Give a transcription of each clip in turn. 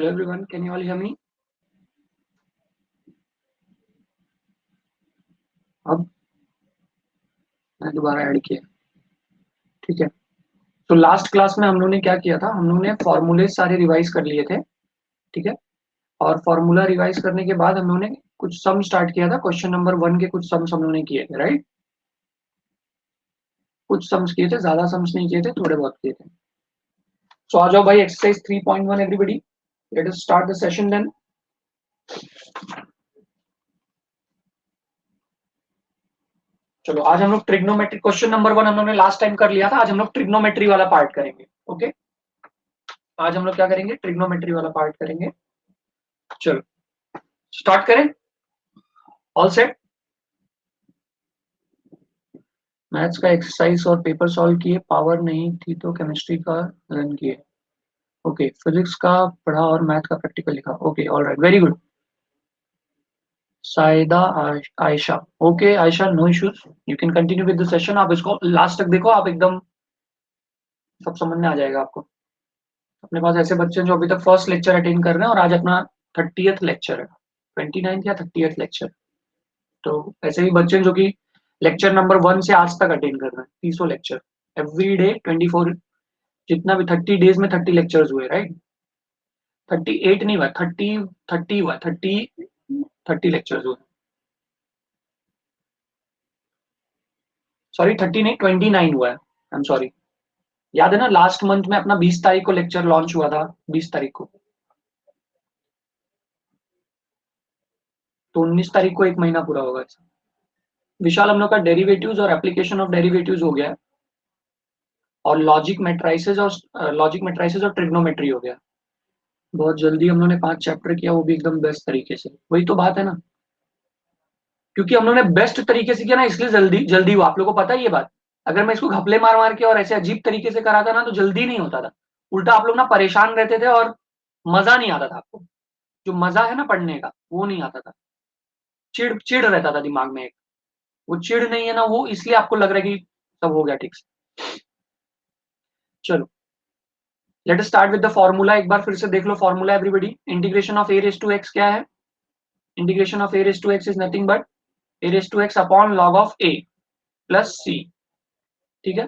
Hello everyone, can you all hear me? अब मैं दोबारा ऐड किया, ठीक है। तो लास्ट क्लास में हम लोगों ने क्या किया था, हम लोगों ने फॉर्मूले सारे रिवाइज कर लिए थे, ठीक है। और फॉर्मूला रिवाइज करने के बाद हम लोगों ने कुछ सम स्टार्ट किया था। क्वेश्चन नंबर 1 के कुछ सम्स हम लोगों ने किए थे, राइट। कुछ सम्स किए थे, ज्यादा सम्स नहीं किए थे, थोड़े बहुत किए थे। सो आ जाओ भाई, exercise 3.1 everybody, let us start the session then. चलो आज हम लोग ट्रिग्नोमेट्री, क्वेश्चन नंबर 1 हम लोगों ने लास्ट टाइम कर लिया था, आज हम लोग ट्रिग्नोमेट्री वाला पार्ट करेंगे। ओके, आज हम लोग क्या करेंगे, ट्रिग्नोमेट्री वाला पार्ट करेंगे। चलो स्टार्ट करें, ऑल सेट। मैथ्स का एक्सरसाइज और पेपर सॉल्व किए, पावर नहीं थी तो केमिस्ट्री का रन किए। ओके, फिजिक्स का पढ़ा और मैथ का प्रैक्टिकल लिखा। Okay, all right, very good. Saida Ayesha, okay Ayesha, no issues, you can continue with the session. आप इसको लास्ट तक देखो, आप एकदम सब समझ में आ जाएगा आपको। अपने पास ऐसे बच्चे हैं जो अभी तक फर्स्ट लेक्चर अटेंड कर रहे हैं और आज अपना 30th लेक्चर है, 29th या 30th लेक्चर। तो ऐसे ही बच्चे हैं जो कि लेक्चर नंबर 1 से आज तक अटेंड कर रहे हैं, 30 लेक्चर एवरी डे, 24, जितना भी 30 डेज में 30 लेक्चर्स हुए, राइट। 38 नहीं हुआ, 30 हुआ, 30 लेक्चर्स हुए। सॉरी 30 नहीं, 29 हुआ है, आई एम सॉरी। याद है ना, लास्ट मंथ में अपना 20 तारीख को लेक्चर लॉन्च हुआ था, 20 तारीख को। तो 19 तारीख को एक महीना पूरा होगा ऐसा। विशाल, हम लोग का डेरिवेटिव्स और एप्लीकेशन ऑफ डेरिवेटिव्स हो गया है, और लॉजिक मेट्राइसिस और ट्रिग्नोमेट्री हो गया। बहुत जल्दी हम लोग ने 5 चैप्टर किया, वो भी एकदम बेस्ट तरीके से। वही तो बात है ना, क्योंकि हम लोग ने बेस्ट तरीके से किया ना, इसलिए जल्दी जल्दी हुआ। आप लोगों को पता है ये बात। अगर मैं इसको घपले मार मार के और ऐसे अजीब तरीके से कराता ना, तो जल्दी नहीं होता था। उल्टा आप लोग ना परेशान रहते थे और मजा नहीं आता था आपको। जो मजा है ना पढ़ने का, वो नहीं आता था। चिड़ चिड़ रहता था दिमाग में एक। वो चिड़ नहीं है ना, वो इसलिए आपको लग रहा है कि सब हो गया ठीक से। चलो let us start with the formula. एक बार फिर से देख लो formula everybody. Integration of a raise to x क्या है? Integration of a raise to x is nothing but a raise to x upon log of a plus c, ठीक है।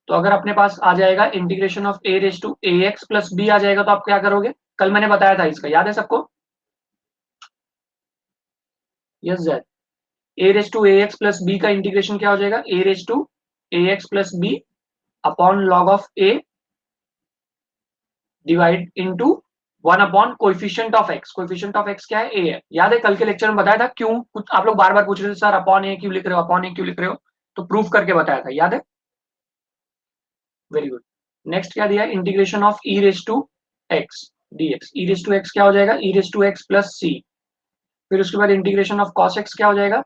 तो अगर अपने पास आ जाएगा integration of a raise to a x plus b आ जाएगा, तो आप क्या करोगे? कल मैंने बताया था इसका, याद है सबको? Yes sir. A raise to a x plus b का इंटीग्रेशन क्या हो जाएगा? A raise to a x plus b upon log of a divide into 1 upon coefficient of x. Coefficient of x क्या है? ए है। याद है कल के लेक्चर में बताया था क्यों? कुछ आप लोग बार बार पूछ रहे थे, सर अपॉन ए क्यों लिख रहे हो, अपॉन ए क्यों लिख रहे हो? तो प्रूफ करके बताया था, याद है? Very good. नेक्स्ट क्या दिया? Integration of e raise to x dx। E raise to x क्या हो जाएगा? E raise to x plus c. फिर उसके बाद इंटीग्रेशन ऑफ कॉस एक्स क्या हो जाएगा?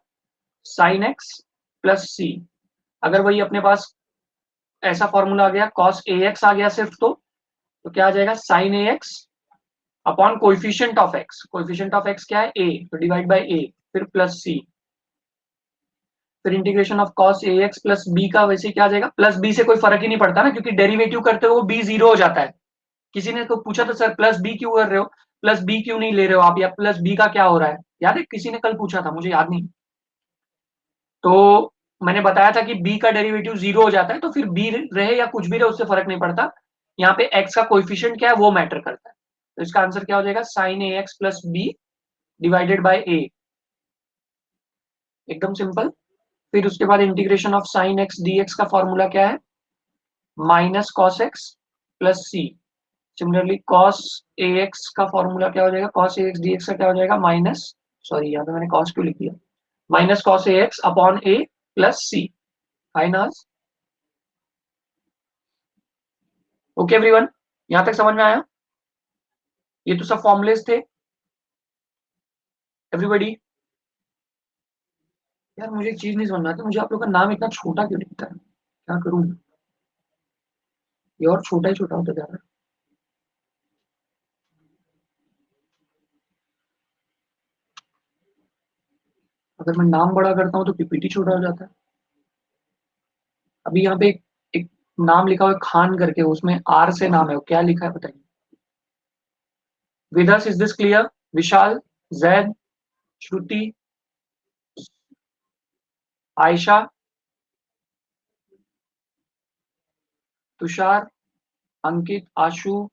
साइन एक्स प्लस सी। अगर वही अपने पास ऐसा फॉर्मूला आ गया, कॉस ए एक्स आ गया सिर्फ, तो क्या आ जाएगा? Sine a x upon coefficient of x. Coefficient of x क्या है? ए, तो डिवाइड बाय ए, फिर प्लस सी। फिर integration of cos a x plus b का वैसे क्या आ जाएगा? प्लस बी से कोई फर्क ही नहीं पड़ता ना, क्योंकि डेरिवेटिव करते हो वो बी जीरो हो जाता है। किसी ने तो पूछा था, सर प्लस बी क्यों कर रहे हो, प्लस बी क्यों नहीं ले रहे हो आप, या प्लस बी का क्या हो रहा है? याद है किसी ने कल पूछा था, मुझे याद नहीं। तो मैंने बताया था कि बी का डेरिवेटिव जीरो हो जाता है, तो फिर बी रहे या कुछ भी रहे उससे फर्क नहीं पड़ता। यहाँ पे एक्स का कोएफिशिएंट क्या है वो मैटर करता है। तो इसका आंसर क्या हो जाएगा? Sine a x plus b divided by a. एकदम सिंपल। फिर उसके बाद integration of sine x d x का फॉर्मूला क्या है? Minus cos x plus c. Similarly cos a x का फॉर्मूला क्या हो जाएगा? Cos a x d x का क्या हो जाएगा? माइनस, सॉरी यहाँ पे मैंने कॉस क्यों लिख दिया, minus cos a x upon A plus C. Final. Okay everyone, यहां तक समझ में आया? ये तो सब फॉर्मुलेस थे एवरीबॉडी। यार मुझे एक चीज नहीं समझ में आती, मुझे आप लोग का नाम इतना छोटा क्यों दिखता है? क्या करूं? ये और छोटा ही छोटा होता जा रहा है। अगर मैं नाम बड़ा करता हूँ तो पीपीटी छोटा हो जाता है। अभी यहाँ पे एक नाम लिखा हुआ है खान करके, उसमें आर से नाम है, वो क्या लिखा है बताइए? With us, is this clear? Vishal, Zaid, Shruti, Aisha, Tushar, Ankit, Ashu,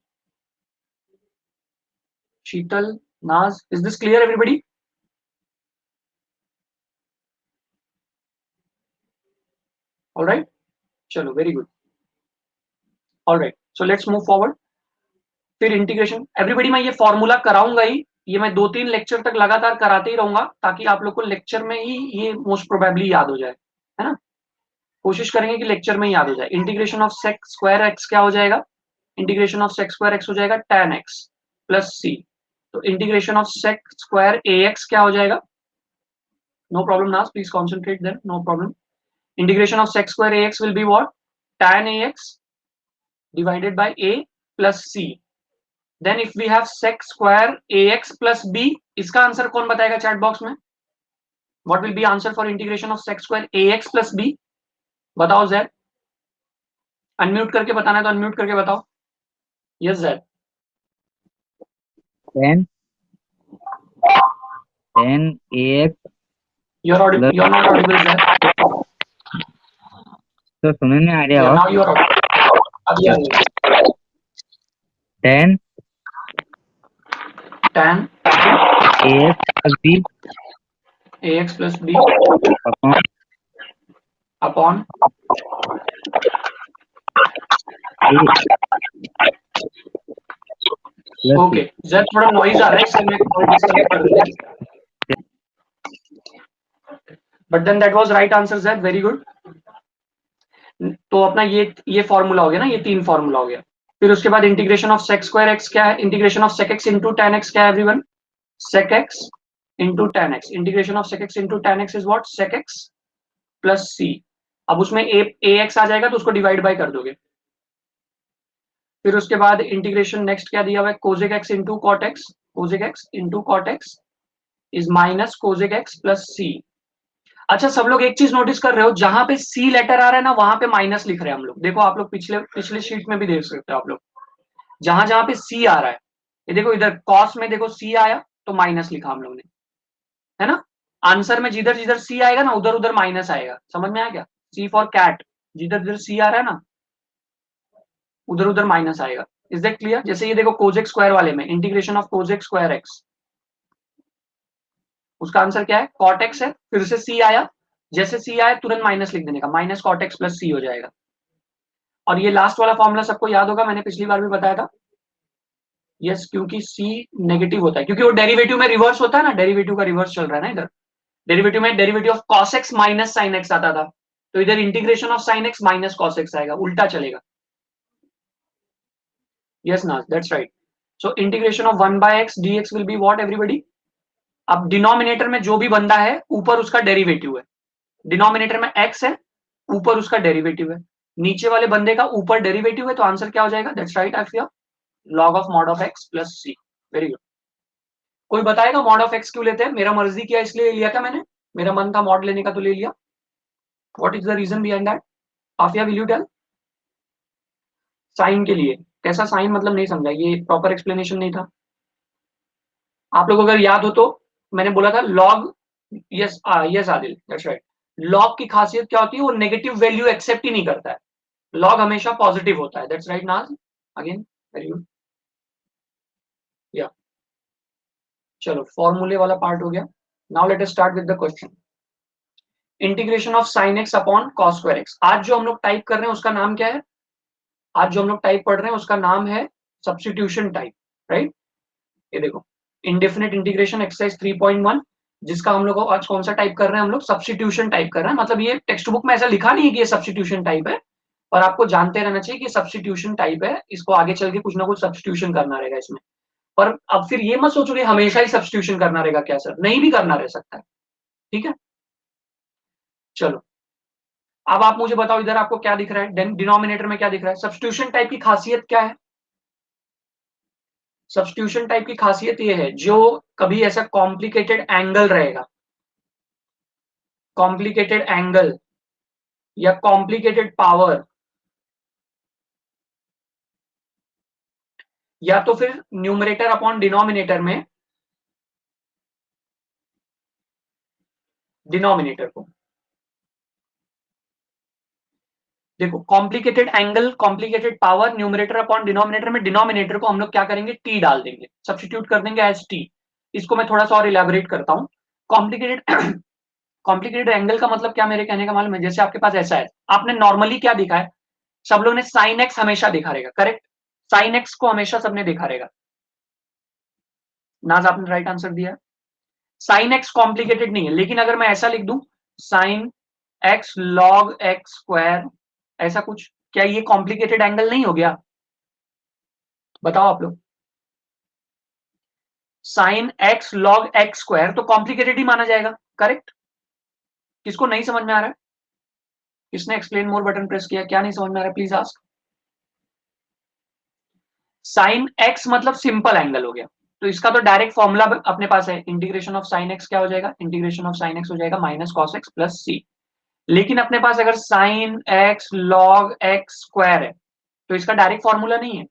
Sheetal, Naz. Is this clear, everybody? All right. Chalo, very good. All right. So let's move forward. फिर इंटीग्रेशन एवरीबॉडी, मैं ये formula कराऊंगा ही, ये मैं 2-3 lecture तक लगातार कराते ही रहूंगा ताकि आप लोग को लेक्चर में ही ये मोस्ट प्रोबेबली याद हो जाए, है ना। कोशिश करेंगे कि लेक्चर में ही याद हो जाए। Integration of sec square x क्या हो जाएगा? Integration of sec square x हो जाएगा tan x प्लस सी। तो integration of sec square a x क्या हो जाएगा? No problem Naaz, please concentrate there, no problem. Integration of sec square a x will be what? tan ax divided by a plus c. Then if we have sec square ax plus b, इसका answer कौन बताएगा chat box में? What will be answer for integration of sec square ax plus b? बताओ Zaid, unmute करके बताना है तो unmute करके बताओ। Yes Zaid. 10 ax You're audible, you're not audible Zed. तो सुनने में आ रहा Yeah, हो। now you are audible. अभी आ रही है। 10 tan ax plus b ax plus b upon upon okay Zaid, थोड़ा नॉइज आ रहा है इसलिए मैं कॉल डिस्कनेक्ट कर देता हूं। But then that was right answer Zaid, very good. तो अपना ये फॉर्मूला हो गया ना, ये 3 फॉर्मूला हो गया। फिर उसके बाद integration of sec square x क्या है? Integration of sec x into tan x क्या है everyone? sec x into tan x. Integration of sec x into tan x is what? sec x plus c। अब उसमें ax आ जाएगा तो उसको divide by कर दोगे। फिर उसके बाद इंटीग्रेशन नेक्स्ट क्या दिया हुआ है? cosec x into cot x, cosec x into cot x is minus cosec x plus c। अच्छा, सब लोग एक चीज नोटिस कर रहे हो, जहां पे सी लेटर आ रहा है ना वहां पे माइनस लिख रहे हैं हम लोग। देखो आप लोग पिछले शीट में भी देख सकते हो आप लोग, जहां जहां पे सी आ रहा है, ये देखो इधर कॉस में देखो सी आया तो माइनस लिखा हम लोग ने, है ना। आंसर में जिधर जिधर सी आएगा ना उधर उधर माइनस आएगा। समझ में आया क्या? सी फॉर कैट, जिधर जिधर सी आ रहा है ना उधर उधर माइनस आएगा। Is that clear? जैसे ये देखो कोजेक स्क्वायर वाले में integration of Kozak square x, उसका आंसर क्या है? कॉट एक्स है। फिर से सी आया, जैसे सी आया तुरंत माइनस लिख देने का, माइनस कॉट एक्स प्लस सी हो जाएगा। और ये लास्ट वाला फॉर्मूला सबको याद होगा, मैंने पिछली बार भी बताया था। यस, क्योंकि सी नेगेटिव होता है, क्योंकि वो डेरिवेटिव में रिवर्स होता है ना, डेरिवेटिव का रिवर्स चल रहा है ना इधर। डेरिवेटिव में derivative of cos x minus sine x आता था, तो इधर integration of sine x minus cos x आएगा, उल्टा चलेगा। Yes Naaz, that's right. So integration of 1 by x dx will be what everybody? अब डिनोमिनेटर में जो भी बंदा है ऊपर उसका डेरिवेटिव है। डिनोमिनेटर में x है, ऊपर उसका डेरिवेटिव है। नीचे वाले बंदे का ऊपर डेरिवेटिव है, तो आंसर क्या हो जाएगा? That's right answer, log of mod of x plus c। Very good. कोई बताएगा मॉड ऑफ x क्यों लेते हैं? मेरा मर्जी किया इसलिए लिया था मैंने, मेरा मन था मॉड लेने का तो ले लिया। What is the reason behind that? Afia, will you tell? Sine के लिए। कैसा साइन मतलब? नहीं समझा, ये प्रॉपर एक्सप्लेनेशन नहीं था। आप लोग अगर याद हो तो मैंने बोला था log, yes yes Adil, that's right. Log की खासियत क्या होती है? वो नेगेटिव वैल्यू एक्सेप्ट ही नहीं करता है, लॉग हमेशा पॉजिटिव होता है। दैट्स राइट नाज, अगेन वेरी गुड। या चलो, फॉर्मूले वाला पार्ट हो गया। Now let us start with the question. Integration of sine x upon cos square x. आज जो हम लोग टाइप कर रहे हैं उसका नाम क्या है? आज जो हम लोग टाइप पढ़ रहे हैं उसका नाम है सब्स्टिट्यूशन टाइप, राइट। ये देखो, इंडेफिनिट इंटीग्रेशन एक्सरसाइज 3.1, जिसका हम लोग आज कौन सा टाइप कर रहे हैं? हम लोग सब्स्टिट्यूशन टाइप कर रहे हैं। मतलब ये टेक्स्ट बुक में ऐसा लिखा नहीं है कि ये सब्स्टिट्यूशन टाइप है, और आपको जानते रहना चाहिए कि सब्स्टिट्यूशन टाइप है, इसको आगे चल के कुछ ना कुछ सब्स्टिट्यूशन करना रहेगा इसमें। पर अब फिर ये मत सोचो कि हमेशा ही सब्स्टिट्यूशन करना रहेगा, क्या सर? नहीं भी करना रह सकता है, ठीक है। चलो, अब आप मुझे बताओ इधर आपको क्या दिख रहा है? डिनोमिनेटर में क्या दिख रहा है? सब्स्टिट्यूशन टाइप की खासियत क्या है? सब्स्टिट्यूशन टाइप की खासियत ये है, जो कभी ऐसा कॉम्प्लिकेटेड एंगल रहेगा, कॉम्प्लिकेटेड एंगल या कॉम्प्लिकेटेड पावर, या तो फिर न्यूमरेटर अपॉन डिनोमिनेटर में डिनोमिनेटर को देखो, complicated angle, complicated power, numerator upon denominator में डिनोमिनेटर को हम लोग क्या करेंगे, टी डाल देंगे, सब्स्टिट्यूट कर देंगे एज टी। इसको मैं थोड़ा सा और इलेबोरेट करता हूं। कॉम्प्लिकेटेड कॉम्प्लिकेटेड एंगल का मतलब क्या मेरे कहने का मालूम है, जैसे आपके पास ऐसा है, आपने नॉर्मली क्या देखा है, सब लोग ने साइन एक्स हमेशा देखा रहेगा, करेक्ट, साइन एक्स को हमेशा सबने देखा रहेगा। नाज आपने राइट आंसर दिया। साइन एक्स कॉम्प्लिकेटेड नहीं है, लेकिन अगर मैं ऐसा लिख दूं sine x log x square, ऐसा कुछ, क्या ये कॉम्प्लिकेटेड एंगल नहीं हो गया? बताओ आप लोग। Sine x log x square तो कॉम्प्लिकेटेड ही माना जाएगा, करेक्ट। किसको नहीं समझ में आ रहा है? किसने एक्सप्लेन मोर बटन प्रेस किया, क्या नहीं समझ में आ रहा है, प्लीज आस्क। साइन एक्स मतलब सिंपल एंगल हो गया, तो इसका तो डायरेक्ट फॉर्मूला अपने पास है, इंटीग्रेशन ऑफ साइन एक्स क्या हो जाएगा, इंटीग्रेशन ऑफ साइन एक्स हो जाएगा माइनस कॉस एक्स प्लस सी। लेकिन अपने पास अगर sine x log x square है तो इसका डायरेक्ट फॉर्मूला नहीं है।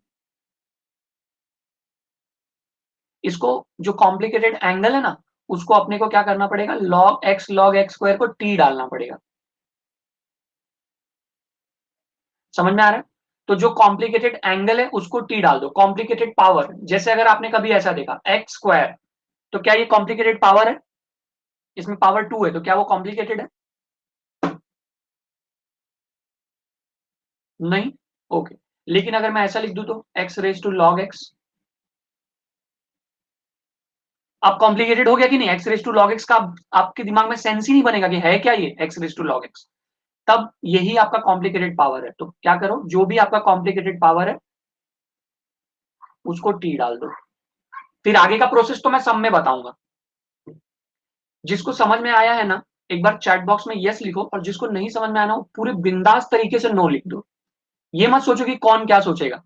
इसको जो कॉम्प्लिकेटेड एंगल है ना, उसको अपने को क्या करना पड़ेगा, लॉग एक्स स्क्वायर को टी डालना पड़ेगा। समझ में आ रहा है? तो जो कॉम्प्लिकेटेड एंगल है उसको टी डाल दो। कॉम्प्लिकेटेड पावर, जैसे अगर आपने कभी ऐसा देखा एक्स स्क्वायर, तो क्या ये कॉम्प्लिकेटेड पावर है? इसमें पावर 2 है, तो क्या वो कॉम्प्लिकेटेड है? नहीं। ओके। लेकिन अगर मैं ऐसा लिख दूं तो x raise to log x, अब कॉम्प्लिकेटेड हो गया कि नहीं? X raise to log x का आपके दिमाग में सेंस ही नहीं बनेगा कि है क्या ये x raise to log x. तब यही आपका कॉम्प्लिकेटेड पावर है। तो क्या करो, जो भी आपका कॉम्प्लिकेटेड पावर है उसको टी डाल दो। फिर आगे का प्रोसेस तो मैं सब में बताऊंगा। जिसको समझ में आया है ना, एक बार चैट बॉक्स में यस लिखो, और जिसको नहीं समझ में आया ना, वो पूरे बिंदास तरीके से नो लिख दो। ये मत सोचो कि कौन क्या सोचेगा।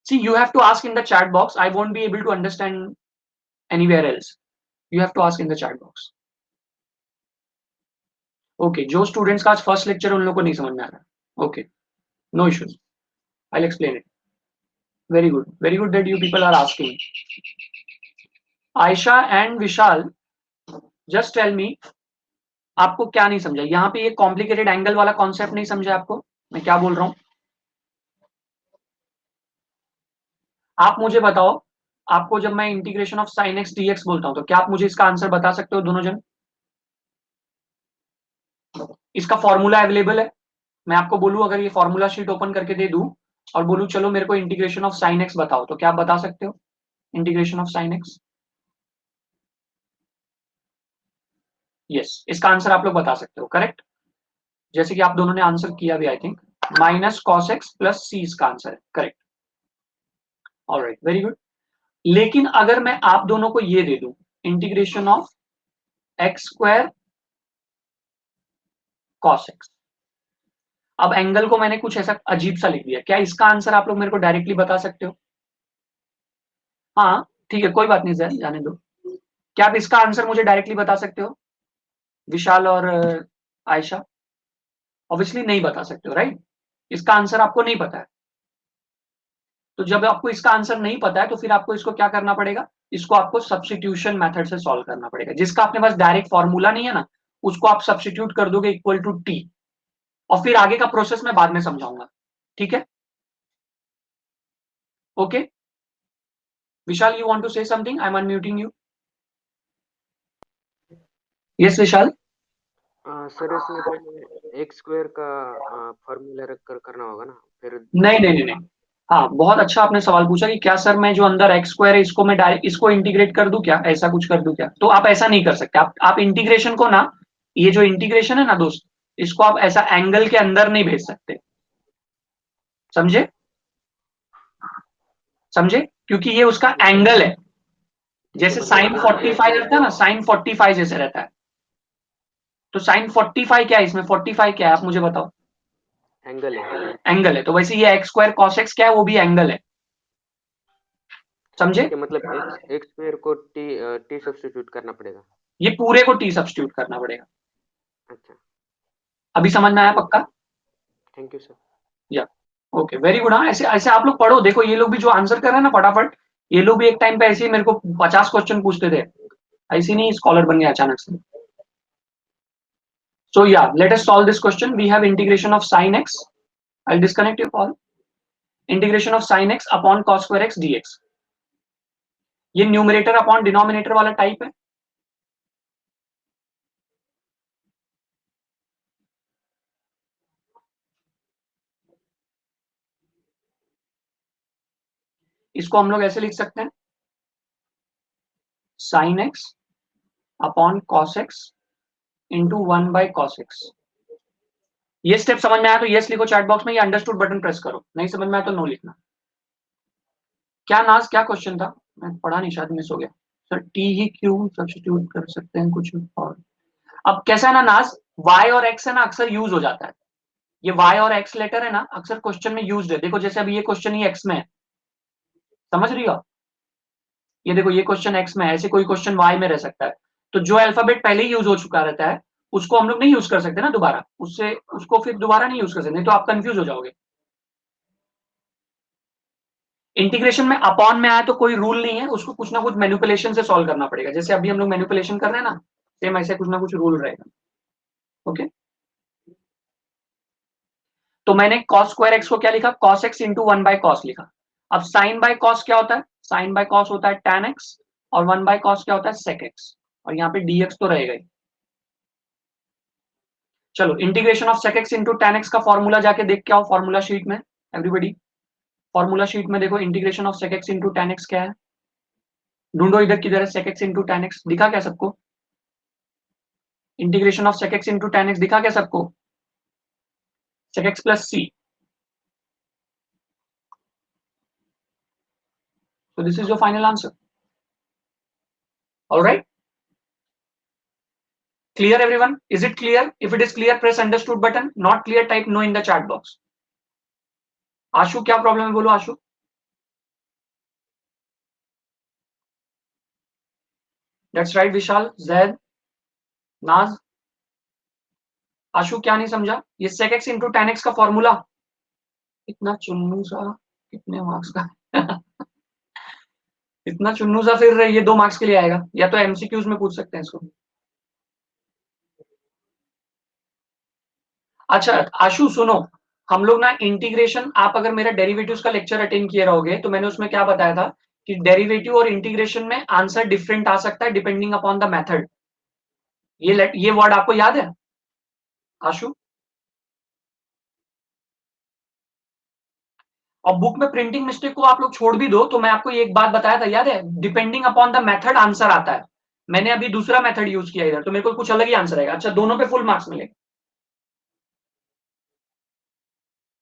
See you have to ask in the chat box, I won't be able to understand anywhere else, you have to ask in the chat box. Okay, जो स्टूडेंट्स का आज फर्स्ट लेक्चर है उन लोगों को नहीं समझ में आ रहा है, okay, no issues, I will explain it. Very good that you people are asking. Ayesha and Vishal, just tell me, आपको क्या नहीं समझा यहाँ पे? ये कॉम्प्लिकेटेड एंगल वाला कॉन्सेप्ट नहीं समझा आपको मैं क्या बोल रहा हूं? आप मुझे बताओ, आपको जब मैं integration of sine x d x बोलता हूं तो क्या आप मुझे इसका आंसर बता सकते हो दोनों जन? इसका फॉर्मूला अवेलेबल है, मैं आपको बोलूं अगर ये फॉर्मूला शीट ओपन करके दे दूं और बोलूं चलो मेरे को इंटीग्रेशन ऑफ साइन एक्स बताओ, तो क्या आप बता सकते हो integration of sine x? Yes, इसका आंसर आप लोग बता सकते हो, करेक्ट। जैसे कि आप दोनों ने आंसर किया भी, I think minus cos x plus c इसका आंसर है, करेक्ट। Alright, very good. लेकिन अगर मैं आप दोनों को ये दे दूं integration of x square cos x, अब एंगल को मैंने कुछ ऐसा अजीब सा लिख दिया, क्या इसका आंसर आप लोग मेरे को डायरेक्टली बता सकते हो? हाँ ठीक है, कोई बात नहीं सर, जाने दो। क्या आप इसका आंसर मुझे डायरेक्टली बता सकते हो, विशाल और आयशा? ऑब्वियसली नहीं बता सकते हो, राइट। इसका आंसर आपको नहीं पता है। तो जब आपको इसका आंसर नहीं पता है तो फिर आपको इसको क्या करना पड़ेगा, इसको आपको सब्स्टिट्यूशन मेथड से सॉल्व करना पड़ेगा। जिसका अपने पास डायरेक्ट फॉर्मूला नहीं है ना, उसको आप सब्स्टिट्यूट कर दोगे इक्वल टू टी, और फिर आगे का प्रोसेस मैं बाद में समझाऊंगा, ठीक है? Okay Vishal, you want to say something? I am unmuting you. Yes Vishal. Sir इसमें पहले एक्स स्क्वायर का फॉर्मूला रख कर करना होगा ना, फिर नहीं नहीं नहीं नहीं, हाँ बहुत अच्छा आपने सवाल पूछा कि क्या सर मैं जो अंदर एक्स स्क्वायर है इसको मैं डायरेक्ट इसको इंटीग्रेट कर दूं क्या, ऐसा कुछ कर दूं क्या? तो आप ऐसा नहीं कर सकते। आप इंटीग्रेशन को ना, ये जो इंटीग्रेशन है ना दोस्त, इसको आप ऐसा एंगल के अंदर नहीं भेज सकते, समझे? समझे? क्योंकि ये उसका एंगल है। जैसे साइन 45 रहता है ना, साइन 45 जैसे रहता है, तो साइन 45 क्या है, इसमें 45 क्या है आप मुझे बताओ? एंगल है। एंगल है। तो वैसे ये एक्स स्क्वायर कॉस एक्स क्या है, वो भी एंगल है, समझे? ठीक है, मतलब एक्स एक्स स्क्वायर को टी टी सब्स्टिट्यूट करना पड़ेगा। ये पूरे को टी सब्स्टिट्यूट करना पड़ेगा। अच्छा, अभी समझ में आया पक्का? Thank you sir. या ओके, वेरी गुड। हाँ, ऐसे ऐसे आप लोग पढ़ो। देखो ये लोग भी जो आंसर कर रहे हैं ना फटाफट, ये लोग भी एक टाइम पे ऐसे ही मेरे को 50 क्वेश्चन पूछते थे, ऐसे नहीं स्कॉलर बन गया अचानक से। So yeah, let us solve this question. We have integration of sin x. I'll disconnect your call. Integration of sin x upon cos square x dx. ये न्यूमरेटर अपॉन डिनोमिनेटर वाला टाइप है। इसको हम लोग ऐसे लिख सकते हैं, sin x upon cos x into 1 by cos x। ये स्टेप समझ में आया तो यस लिखो चैट बॉक्स में, या अंडरस्टूड बटन प्रेस करो। नहीं समझ में आया तो नो लिखना। क्या नाज, क्या क्वेश्चन था? मैं पढ़ा नहीं, शायद मिस हो गया। सर टी ही क्यों सब्स्टिट्यूट कर सकते हैं कुछ और। अब कैसा है ना नाज, y और x है ना अक्सर यूज हो जाता है। ये y और x लेटर है ना अक्सर क्वेश्चन में यूज है। देखो जैसे अभी ये क्वेश्चन ही x में है, समझ रही हो? ये देखो ये क्वेश्चन x में है, ऐसे कोई क्वेश्चन y में रह सकता है। तो जो अल्फाबेट पहले ही यूज हो चुका रहता है उसको हम लोग नहीं यूज कर सकते ना दोबारा, उससे उसको फिर दोबारा नहीं यूज कर सकते, तो आप कंफ्यूज हो जाओगे। इंटीग्रेशन में अपॉन में आया तो कोई रूल नहीं है, उसको कुछ ना कुछ मैनिपुलेशन से सॉल्व करना पड़ेगा। जैसे अभी हम लोग मैनिपुलेशन कर रहे हैं ना, सेम ऐसे कुछ ना कुछ रूल रहेगा। ओके, तो मैंने cos स्क्वायर x को क्या लिखा, cos x into 1 by cos लिखा। अब sin बाय cos क्या होता है? sin बाय cos होता है tan x, और 1 बाय cos क्या होता है? sec x, और यहाँ पे dx तो रहेगा ही। चलो integration of sec x into tan x का फॉर्मूला जाके देख के आओ फॉर्मूला शीट में। एवरीबडी फॉर्मूला शीट में देखो, integration of sec x into tan x क्या है, ढूंढो इधर किधर है। sec x into tan x दिखा क्या सबको? Integration of sec x into tan x दिखा क्या सबको? sec x plus c। So this is your final answer. All right. Clear everyone? Is it clear? If it is clear, press understood button. Not clear, type no in the chat box. आशु क्या problem है बोलो आशु। That's right विशाल, जैद, नाज। आशु क्या नहीं समझा? ये sec x into tan x का formula इतना चुन्नू सा, कितने मार्क्स का इतना चुन्नू सा फिर ये 2 मार्क्स के लिए आएगा, या तो एमसीक्यूज में पूछ सकते हैं इसको। अच्छा आशु सुनो, हम लोग ना इंटीग्रेशन, आप अगर मेरा डेरिवेटिव्स का लेक्चर अटेंड किए रहोगे तो मैंने उसमें क्या बताया था कि डेरिवेटिव और इंटीग्रेशन में आंसर डिफरेंट आ सकता है डिपेंडिंग अपॉन द मेथड। ये वर्ड आपको याद है आशु? और बुक में प्रिंटिंग मिस्टेक को आप लोग छोड़ भी दो तो मैं आपको एक बात बताया था, याद है? Depending upon the method answer आता है। मैंने अभी दूसरा मेथड यूज किया इधर, तो मेरे को कुछ अलग ही आंसर आएगा। अच्छा दोनों पे फुल मार्क्स मिलेगा,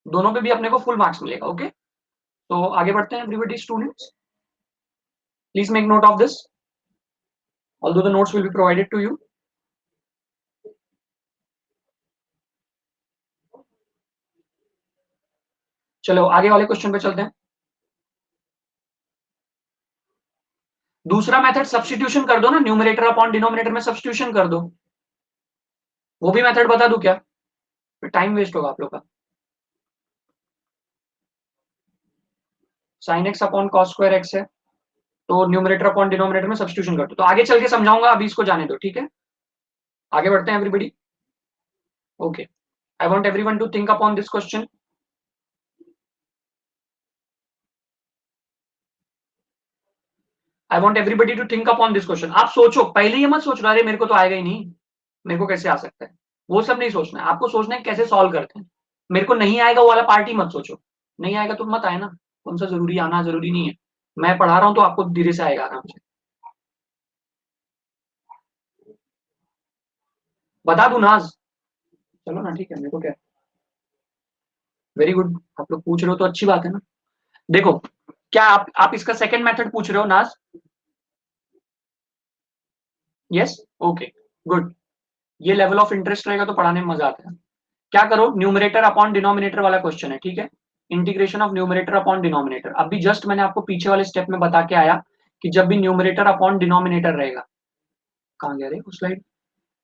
दोनों पे भी अपने को फुल मार्क्स मिलेगा। ओके, तो आगे बढ़ते हैं everybody students, please make note of this, although the notes will be provided to you. चलो आगे वाले क्वेश्चन पे चलते हैं। दूसरा मेथड सब्स्टिट्यूशन कर दो ना, न्यूमरेटर अपॉन डिनोमिनेटर में सब्स्टिट्यूशन कर दो। वो भी मेथड बता दूं क्या? फिर टाइम वेस्ट होगा आप लोग का। sin x upon cos square x है, तो न्यूमरेटर अपॉन डिनोमिनेटर में सब्स्टिट्यूशन कर दो। तो आगे चल के समझाऊंगा, अभी इसको जाने दो, ठीक है? आगे बढ़ते हैं everybody. Okay, I want everyone to think upon this question. I want everybody to think upon this question. आप सोचो, पहले ये मत सोच रहा अरे मेरे को तो आएगा ही नहीं, मेरे को कैसे आ सकता है, वो सब नहीं सोचना है। आपको सोचना है कैसे सॉल्व करते हैं। मेरे को नहीं आएगा वो वाला पार्टी मत सोचो, नहीं आएगा तो मत आए ना, कौन सा जरूरी आना जरूरी नहीं है। मैं पढ़ा रहा हूं तो आपको धीरे से आएगा आराम से। बता दूं नाज? चलो ना ठीक है, मेरे को क्या, वेरी गुड, आप लोग पूछ रहे हो तो अच्छी बात है ना। देखो क्या आप इसका सेकंड मेथड पूछ रहे हो नाज? Yes, okay, good. ये लेवल ऑफ इंटरेस्ट रहेगा तो पढ़ाने में मजा आता है। क्या करो, न्यूमरेटर अपॉन डिनोमिनेटर वाला क्वेश्चन है, ठीक है? Integration of numerator upon denominator. अभी जस्ट मैंने आपको पीछे वाले स्टेप में बता के आया कि जब भी न्यूमरेटर अपॉन डिनोमिनेटर रहेगा, कहाँ गया रे उस स्लाइड?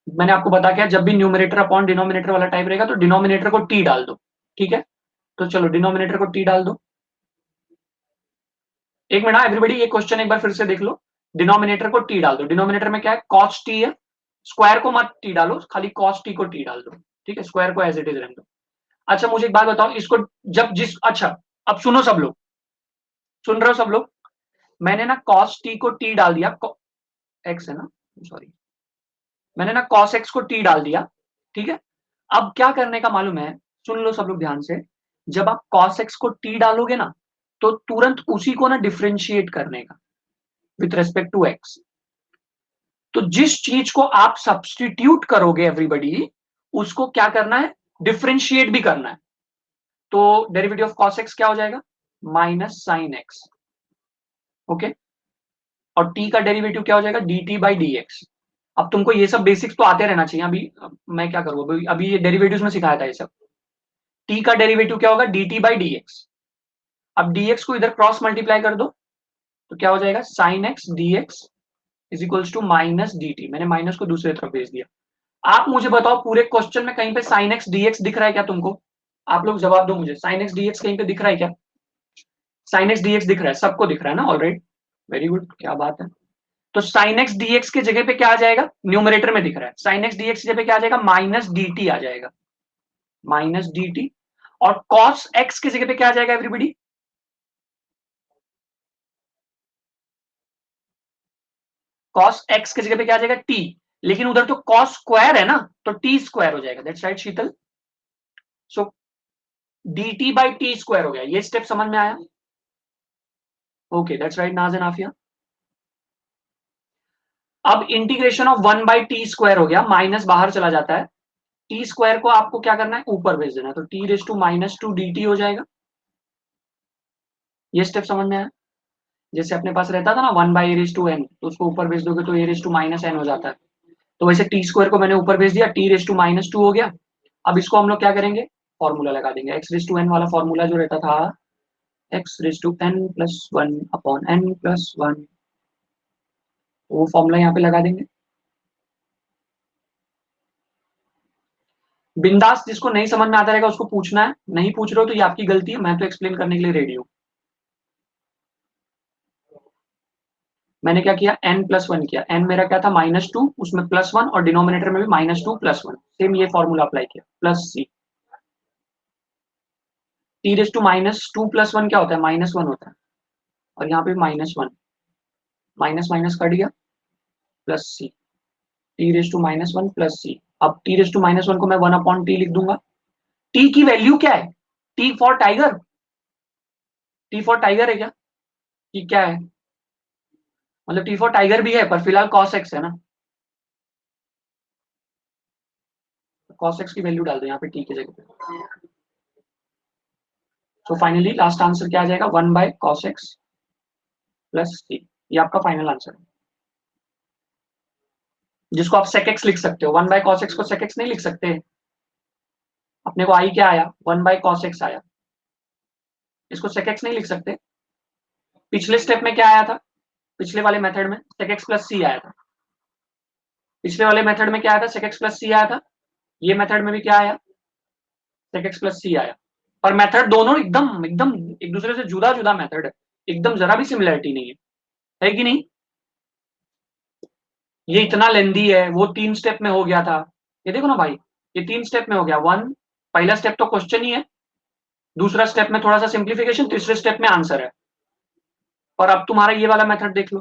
मैंने आपको बता के आया, जब भी न्यूमरेटर अपॉन डिनोमिनेटर वाला टाइप रहेगा तो डिनोमिनेटर को टी डाल दो, ठीक है? तो चलो डिनोमिनेटर को टी डाल दो। एक मिनट एवरीबॉडी, ये क्वेश्चन एक बार फिर से देख लो। डिनोमिनेटर को टी डाल दो। डिनोमिनेटर में क्या है, कॉस टी है। स्क्वायर को मत टी डालो, खाली कॉस टी को टी डाल दो, ठीक है। स्क्वायर को एज इट इज रहने दो। अच्छा मुझे एक बात बताओ, इसको जब जिस अच्छा अब सुनो सब लोग, सुन रहे हो सब लोग? मैंने ना कॉस टी को टी डाल दिया, एक्स है ना, सॉरी, मैंने ना कॉस एक्स को टी डाल दिया, ठीक है। अब क्या करने का मालूम है, सुन लो सब लोग ध्यान से। जब आप कॉस एक्स को टी डालोगे ना, तो तुरंत उसी को ना डिफ्रेंशिएट करने का विथ रेस्पेक्ट टू एक्स। तो जिस चीज को आप सब्सटीट्यूट करोगे एवरीबॉडी, उसको क्या करना है, डिफ्रेंशिएट भी करना है। तो डेरिवेटिव ऑफ कॉस एक्स क्या हो जाएगा, माइनस साइन एक्स, ओके। और टी का डेरिवेटिव क्या हो जाएगा, D T by D x. अब तुमको ये सब बेसिक्स तो आते रहना चाहिए। अभी मैं क्या करूँ, अभी ये डेरिवेटिव्स में सिखाया था ये सब। टी का डेरिवेटिव क्या होगा, D T by D x. अब डी एक्स को इधर क्रॉस मल्टीप्लाई कर दो, तो क्या हो जाएगा, sine x d x is equals to minus d t. मैंने माइनस को दूसरी तरफ भेज दिया। आप मुझे बताओ, पूरे क्वेश्चन में कहीं पे साइन एक्स डी एक्स दिख रहा है क्या तुमको? आप लोग जवाब दो मुझे, साइन एक्स डी एक्स कहीं पे दिख रहा है क्या? साइन एक्स डी एक्स दिख रहा है, सबको दिख रहा है ना, ऑलराइट, वेरी गुड, क्या बात है। तो साइन एक्स डी एक्स के जगह पे क्या आ जाएगा, न्यूमरेटर में दिख रहा है, साइन एक्स डी एक्स की जगह पे क्या आ जाएगा, माइनस डी टी आ जाएगा, माइनस डी टी। और कॉस एक्स की जगह पे क्या आ जाएगा एवरीबॉडी, कॉस एक्स की जगह पे क्या आ जाएगा, टी। लेकिन उधर तो कॉस स्क्वायर है ना, तो टी स्क्वायर हो जाएगा, that's right Sheetal. So D T by T square हो गया। ये स्टेप समझ में आया? ओके, दैट्स राइट नाज एंड आफिया। अब integration of 1 by T square हो गया, माइनस बाहर चला जाता है, टी स्क्वायर को आपको क्या करना है, ऊपर भेज देना है, तो t raise to minus two d t हो जाएगा। ये स्टेप समझ में आया? जैसे अपने पास रहता था ना 1 by a raise to n, तो उसको ऊपर भेज दोगे तो a raise to minus n हो जाता है। तो वैसे टी स्क्वायर को मैंने ऊपर भेज दिया, t raise to minus two हो गया। अब इसको हम लोग क्या करेंगे, फॉर्मूला लगा देंगे, एक्स रेस टू एन वाला फॉर्मूला जो रहता था, x raise to n plus one upon n plus one, वो फॉर्मूला यहाँ पे लगा देंगे। बिंदास, जिसको नहीं समझ में आता रहेगा उसको पूछना है, नहीं पूछ रहे हो तो ये आपकी गलती है, मैं तो एक्सप्लेन करने के लिए रेडी हूँ। मैंने क्या किया, n प्लस वन किया, n मेरा क्या था माइनस टू, उसमें प्लस वन, और डिनोमिनेटर में भी minus two plus one, same ये फॉर्मूला अप्लाई किया, plus c. T raise to minus two plus one क्या होता है, माइनस वन होता है, और यहाँ पे minus one, minus minus cut गया, plus c, t raise to minus one plus c. अब t raise to minus one को मैं वन अपॉन टी लिख दूंगा। टी की वैल्यू क्या है, T for tiger, T for tiger है क्या, कि क्या है, मतलब टी फॉर टाइगर भी है, पर फिलहाल कॉस एक्स है ना, कॉस एक्स की वैल्यू डाल दो यहाँ पे टी की जगह पे। तो फाइनली लास्ट आंसर क्या आ जाएगा, one by cos x plus c, ये आपका फाइनल आंसर है, जिसको आप सेक एक्स लिख सकते हो। वन बाय कॉस एक्स को सेक एक्स नहीं लिख सकते, अपने को आई क्या आया, वन बाय कॉस एक्स आया, इसको सेक एक्स नहीं लिख सकते। पिछले स्टेप में क्या आया था, पिछले वाले मेथड में सेक एक्स प्लस सी आया था, पिछले वाले मेथड में क्या आया था, सेक एक्स प्लस सी आया था, ये मेथड में भी क्या आया, सेक एक्स प्लस सी आया। पर मेथड दोनों एकदम एकदम एक दूसरे से जुदा जुदा मेथड है, एकदम जरा भी सिमिलरिटी नहीं है कि नहीं? ये इतना लेंदी है, वो 3 स्टेप में हो गया था, ये देखो ना भाई, ये 3 स्टेप में हो गया। वन, पहला स्टेप तो क्वेश्चन ही है, दूसरा स्टेप में थोड़ा सा सिंप्लीफिकेशन, तीसरे स्टेप में आंसर है। और अब तुम्हारा ये वाला मेथड देख लो,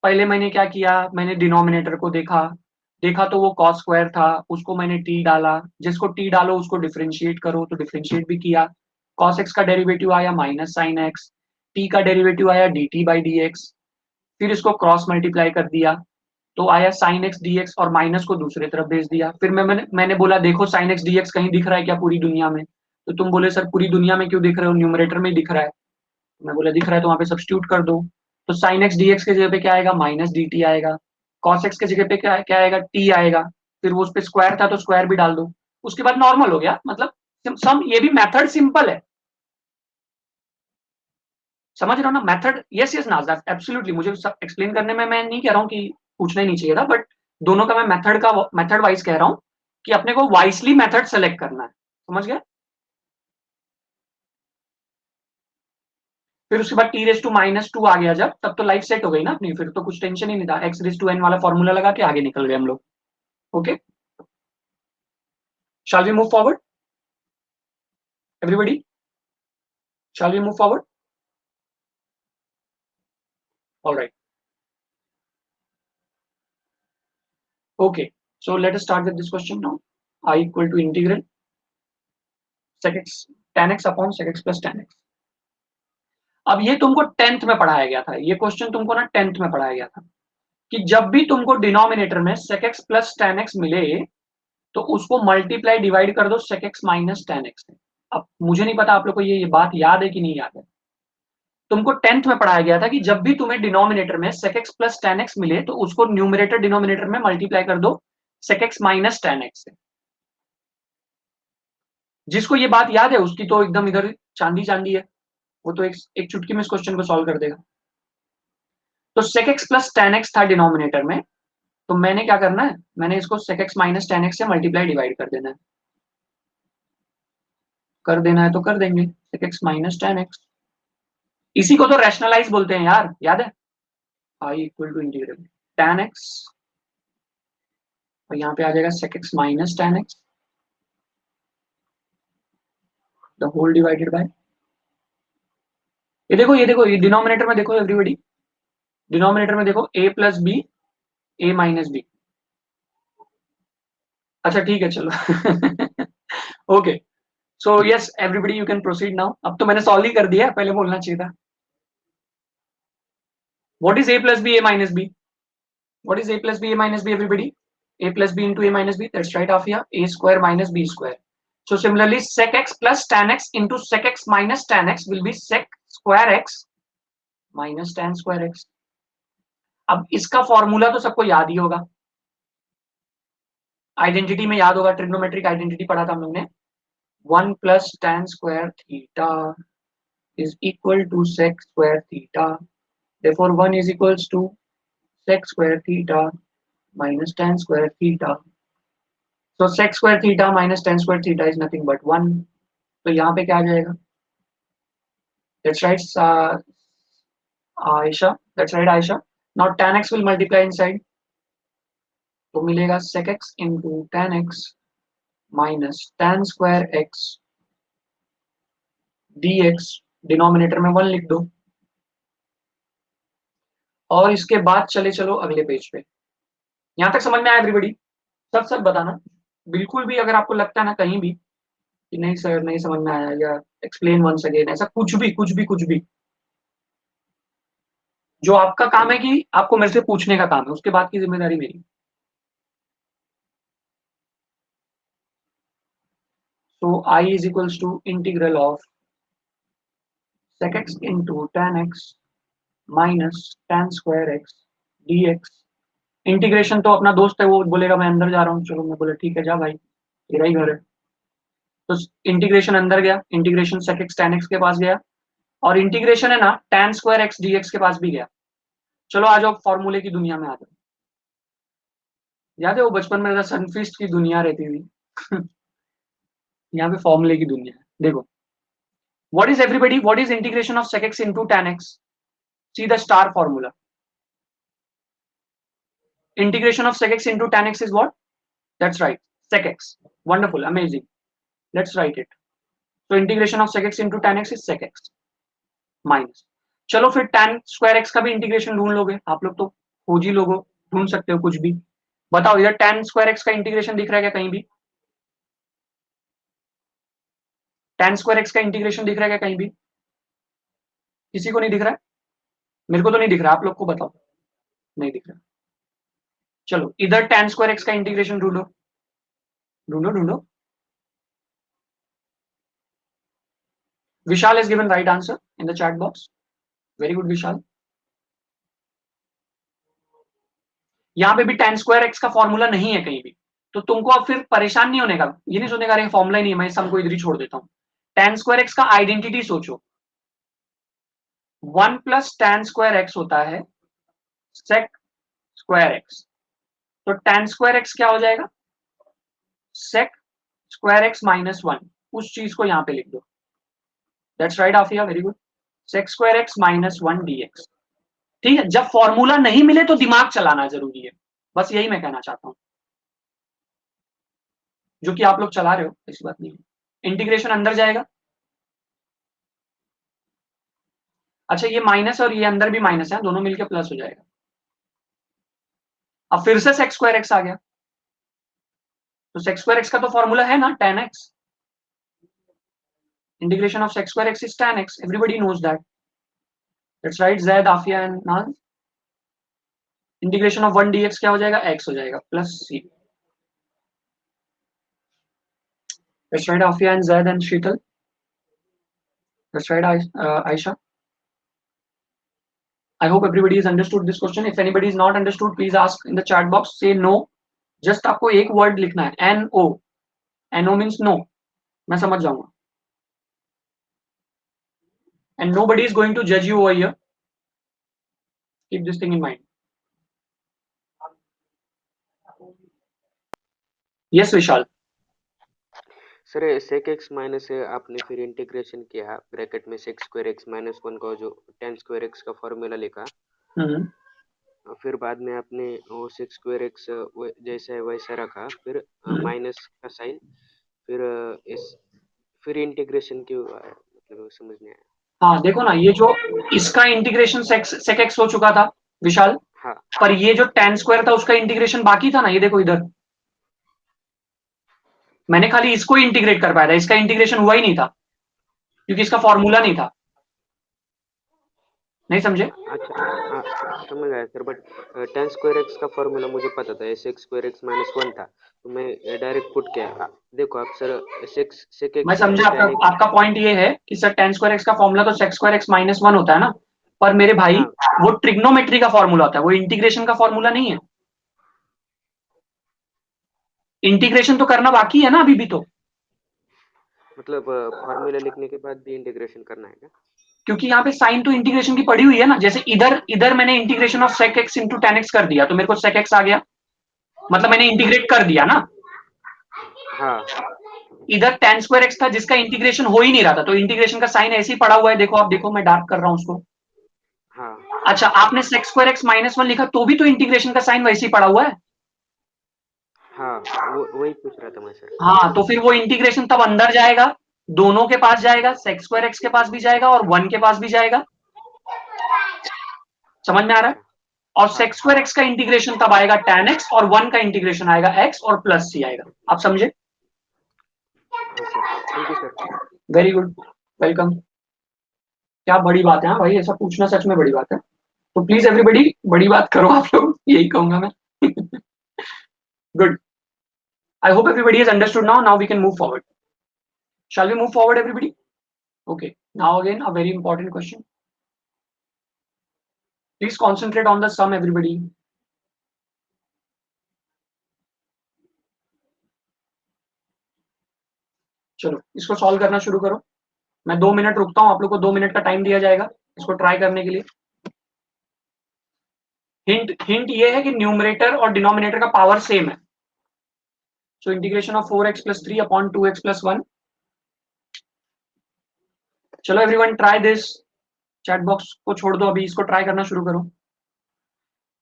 पहले मैंने क्या किया, मैंने डिनोमिनेटर को देखा, देखा तो वो कॉस स्क्वायर था, उसको मैंने टी डाला, जिसको टी डालो उसको डिफरेंशिएट करो, तो डिफरेंशिएट भी किया, कॉस एक्स का डेरिवेटिव आया माइनस साइन एक्स, टी का डेरिवेटिव आया D T by D x, फिर इसको क्रॉस मल्टीप्लाई कर दिया, तो आया साइन एक्स डी एक्स, और माइनस को दूसरी तरफ भेज दिया। फिर मैंने बोला देखो साइन एक्स डी एक्स कहीं दिख रहा है क्या पूरी दुनिया में, तो तुम बोले सर पूरी दुनिया में क्यों दिख रहे हो, न्यूमरेटर में दिख रहा है। मैं बोला दिख रहा है तो वहां पे सब्स्टिट्यूट कर दो, तो साइन एक्स डी एक्स के जगह पे क्या आएगा, माइनस डी टी आएगा, कॉस एक्स के जगह पे क्या आएगा, टी आएगा, फिर वो उस पर स्क्वायर था तो स्क्वायर भी डाल दो, उसके बाद नॉर्मल हो गया। मतलब सम ये भी मेथड सिंपल है, समझ रहे हो ना मेथड? यस यस नाज़, एब्सोल्युटली, मुझे एक्सप्लेन करने में मैं नहीं कह रहा हूँ कि पूछना ही नहीं चाहिए था, बट दोनों का मैं मेथड वाइज कह रहा हूँ कि अपने को वाइसली मेथड सेलेक्ट करना है, समझ गए? फिर उसके बाद t⁻⁻2 आ गया जब, तब तो लाइफ सेट हो गई ना अपनी, फिर तो कुछ टेंशन ही नहीं था, x⁻n वाला फॉर्मूला लगा के आगे निकल गए हम लोग. Okay, shall we move forward everybody, shall we move forward? All right, okay, so let us start with this question now. I equal to integral sec x tan x upon sec x plus tan x. अब ये तुमको 10th में पढ़ाया गया था, ये question तुमको ना 10th में पढ़ाया गया था कि जब भी तुमको डिनोमिनेटर में sec x plus tan x मिले तो उसको मल्टीप्लाई डिवाइड कर दो sec x minus tan x से. अब मुझे नहीं पता आप लोग को ये बात याद है कि नहीं याद है. तुमको 10th में पढ़ाया गया था कि जब भी तुम्हें डिनोमिनेटर में sec x plus tan x मिले तो उसको न्यूमरेटर डिनोमिनेटर में मल्टीप्लाई कर दो sec x minus tan x से. जिसको ये बात याद है उसकी तो एकदम इधर चांदी चांदी है, वो तो एक चुटकी में इस क्वेश्चन को सॉल्व कर देगा. तो sec x plus tan x था डिनोमिनेटर में, तो मैंने क्या करना है, मैंने इसको sec x minus tan x से मल्टीप्लाई डिवाइड कर देना है. तो कर देंगे sec x minus tan x. इसी को तो रैशनलाइज बोलते हैं यार, याद है. I equal to integral tan x और यहाँ पे आ जाएगा sec x minus tan x the whole divided by, ये देखो ये डिनोमिनेटर में देखो एवरीबॉडी, डिनोमिनेटर में देखो a plus b a minus b. अच्छा ठीक है चलो. Okay, so yes everybody you can proceed now. अब तो मैंने सॉल्व ही कर दिया, पहले बोलना चाहिए था. What is a plus b a minus b? What is a plus b a minus b everybody? A plus b into a minus b, that's right Afia, a square minus b square. So similarly sec x plus tan x into sec x minus tan x will be sec square x minus tan square x. अब इसका formula तो सबको याद ही होगा, identity में याद होगा, trigonometric identity पढ़ा था हम लोग ने. 1 plus tan square theta is equal to sec square theta, therefore 1 is equals to sec square theta minus tan square theta. So sec square theta minus tan square theta is nothing but 1. तो यहाँ पे क्या आ जाएगा? That's right, Aisha. That's right, Aisha. Now tan x will multiply inside. तो मिलेगा sec x into tan x minus tan square x dx. Denominator में 1 लिख दो. और इसके बाद चलो अगले पेज पे. यहाँ तक समझ में आया एवरीबॉडी? सब बताना बिल्कुल भी, अगर आपको लगता है ना कहीं भी कि नहीं सर नहीं समझ में आया या एक्सप्लेन वंस अगेन, ऐसा कुछ भी जो आपका काम है कि आपको मेरे से पूछने का काम है, उसके बाद की जिम्मेदारी मेरी. सो I is equals to integral of sec x into tan x minus tan square x dx. Integration तो अपना दोस्त है, वो बोलेगा मैं अंदर जा रहा हूँ, चलो मैं बोले ठीक है जा भाई, तेरा ही घर है. तो इंटीग्रेशन अंदर गया, integration sec x tan x के पास गया, और इंटीग्रेशन है ना tan square x dx के पास भी गया. चलो आ जाओ फॉर्मूले की दुनिया में आ जाओ. याद है वो बचपन में सनफिस्ट की दुनिया रहती थी. यहाँ पे फॉर्मूले की दुनिया है. देखो what is everybody, what is integration of sec x into tan x? See the star formula. Integration of sec x into tan x is what? That's right, sec x. Wonderful, amazing. Let's write it. So integration of sec x into tan x is sec x minus. चलो फिर tan square x का भी integration ढूंढ लोगे आप लोग, तो खोज ही लोगो, ढूंढ सकते हो कुछ भी. बताओ इधर tan square x का इंटीग्रेशन दिख रहा है क्या कहीं भी? tan square x का इंटीग्रेशन दिख रहा है क्या कहीं भी? किसी को नहीं दिख रहा है? मेरे को तो नहीं दिख रहा, आप लोग को बताओ. नहीं दिख रहा. चलो इधर tan square x का इंटीग्रेशन ढूंढो. Vishal has given right answer in the chat box. Very good Vishal. यहाँ पे भी tan square x का फॉर्मूला नहीं है कहीं भी, तो तुमको अब फिर परेशान नहीं होने का, ये नहीं सोचने का फॉर्मूला ही नहीं है, मैं सम को इधर ही छोड़ देता हूँ. tan square x का आइडेंटिटी सोचो, 1 plus tan square x होता है sec square x. तो tan square x क्या हो जाएगा? sec square x minus 1. उस चीज को यहाँ पे लिख दो. That's right Afia, very good. sec square x minus 1 dx। ठीक है, जब फॉर्मूला नहीं मिले तो दिमाग चलाना जरूरी है, बस यही मैं कहना चाहता हूं, जो कि आप लोग चला रहे हो, ऐसी बात नहीं है। इंटीग्रेशन अंदर जाएगा, अच्छा ये माइनस और ये अंदर भी माइनस है, दोनों मिलके प्लस हो जाएगा। अब फिर से sec square x आ गया, तो sec square x का तो फॉर्मूला है ना tan x, integration of sec square x is tan x, everybody knows that, that's right Zaid, Afia and Naz। Integration of 1 dx क्या हो जाएगा, x हो जाएगा plus c, that's right Afia and Zaid and Sheetal, that's right Aisha। I hope everybody has understood this question, if anybody is not understood please ask in the chat box, say no, just आपको एक word लिखना है no, no means no, मैं समझ जाऊंगा, and nobody is going to judge you over here, keep this thing in mind। yes Vishal. Sir sec x minus आपने फिर integration किया ब्रैकेट में sec square x minus 1 का जो tan square x का फॉर्मूला लिखा, फिर बाद में आपने वो sec square x जैसा है वैसा रखा, फिर माइनस का साइन, फिर इंटीग्रेशन क्यों आया, मतलब समझ नहीं आया। हाँ देखो ना, ये जो इसका इंटीग्रेशन sec x हो चुका था विशाल, हाँ पर ये जो tan स्क्वायर था उसका इंटीग्रेशन बाकी था ना, ये देखो इधर मैंने खाली इसको इंटीग्रेट कर पाया था, इसका इंटीग्रेशन हुआ ही नहीं था क्योंकि इसका फॉर्मूला नहीं था, नहीं समझे। अच्छा हाँ समझ आया sir, but tan square x का फॉर्मूला मुझे पता था, sec स्क्वायर x माइनस 1 था, तो मैं डायरेक्ट पुट किया। देखो आप सर sec मैं x समझा आपका पॉइंट ये है कि सर tan स्क्वायर x का फॉर्मूला तो sec स्क्वायर x माइनस 1 होता है ना, पर मेरे भाई हाँ वो ट्रिग्नोमेट्री का फॉर्मूला होता है, वो इंटीग्रेशन का फॉर्मूला नहीं है, इंटीग्रेशन तो करना बाकी है ना अभी भी, तो मतलब फॉर्मूला लिखने के बाद भी इंटीग्रेशन करना है क्या? क्योंकि यहाँ पे साइन तो इंटीग्रेशन की पड़ी हुई है ना, जैसे इधर मैंने integration of sec x into tan x कर दिया तो मेरे को sec x आ गया, मतलब मैंने इंटीग्रेट कर दिया ना। हाँ इधर tan स्क्वायर x था जिसका इंटीग्रेशन हो ही नहीं रहा था, तो इंटीग्रेशन का साइन ऐसे ही पड़ा हुआ है, देखो आप देखो मैं डार्क कर रहा हूँ उसको। हाँ अच्छा आपने sec स्क्वायर x माइनस 1 लिखा तो भी तो इंटीग्रेशन का साइन वैसे ही पड़ा हुआ है। हाँ वही पूछ रहा था मैं सर। हाँ तो फिर वो इंटीग्रेशन तब अंदर जाएगा, दोनों के पास जाएगा, sec स्क्वायर x के पास भी जाएगा और 1 के पास भी जाएगा, समझ में आ रहा है। अच्छा और हाँ sec स्क्वायर x का इंटीग्रेशन तब आएगा tan x और 1 का इंटीग्रेशन आएगा x और प्लस c आएगा, आप समझे। हाँ sir, thank you sir. Very good, welcome. क्या बड़ी बात है, हाँ भाई ऐसा पूछना सच में बड़ी बात है, तो प्लीज एवरीबडी बड़ी बात करो आप लोग, यही कहूंगा मैं। Good, I hope everybody has understood now, now we can move forward. Shall we move forward everybody? Okay, now again a very important question, please concentrate on the sum everybody. चलो इसको सॉल्व करना शुरू करो, मैं 2 minute रुकता हूँ, आप लोग को 2 मिनट का टाइम दिया जाएगा इसको ट्राई करने के लिए। हिंट ये है कि न्यूमरेटर और डिनोमिनेटर का पावर सेम है, सो integration of 4x + 3 upon 2x + 1। चलो everyone try this, chat box को छोड़ दो अभी, इसको ट्राई करना शुरू करो।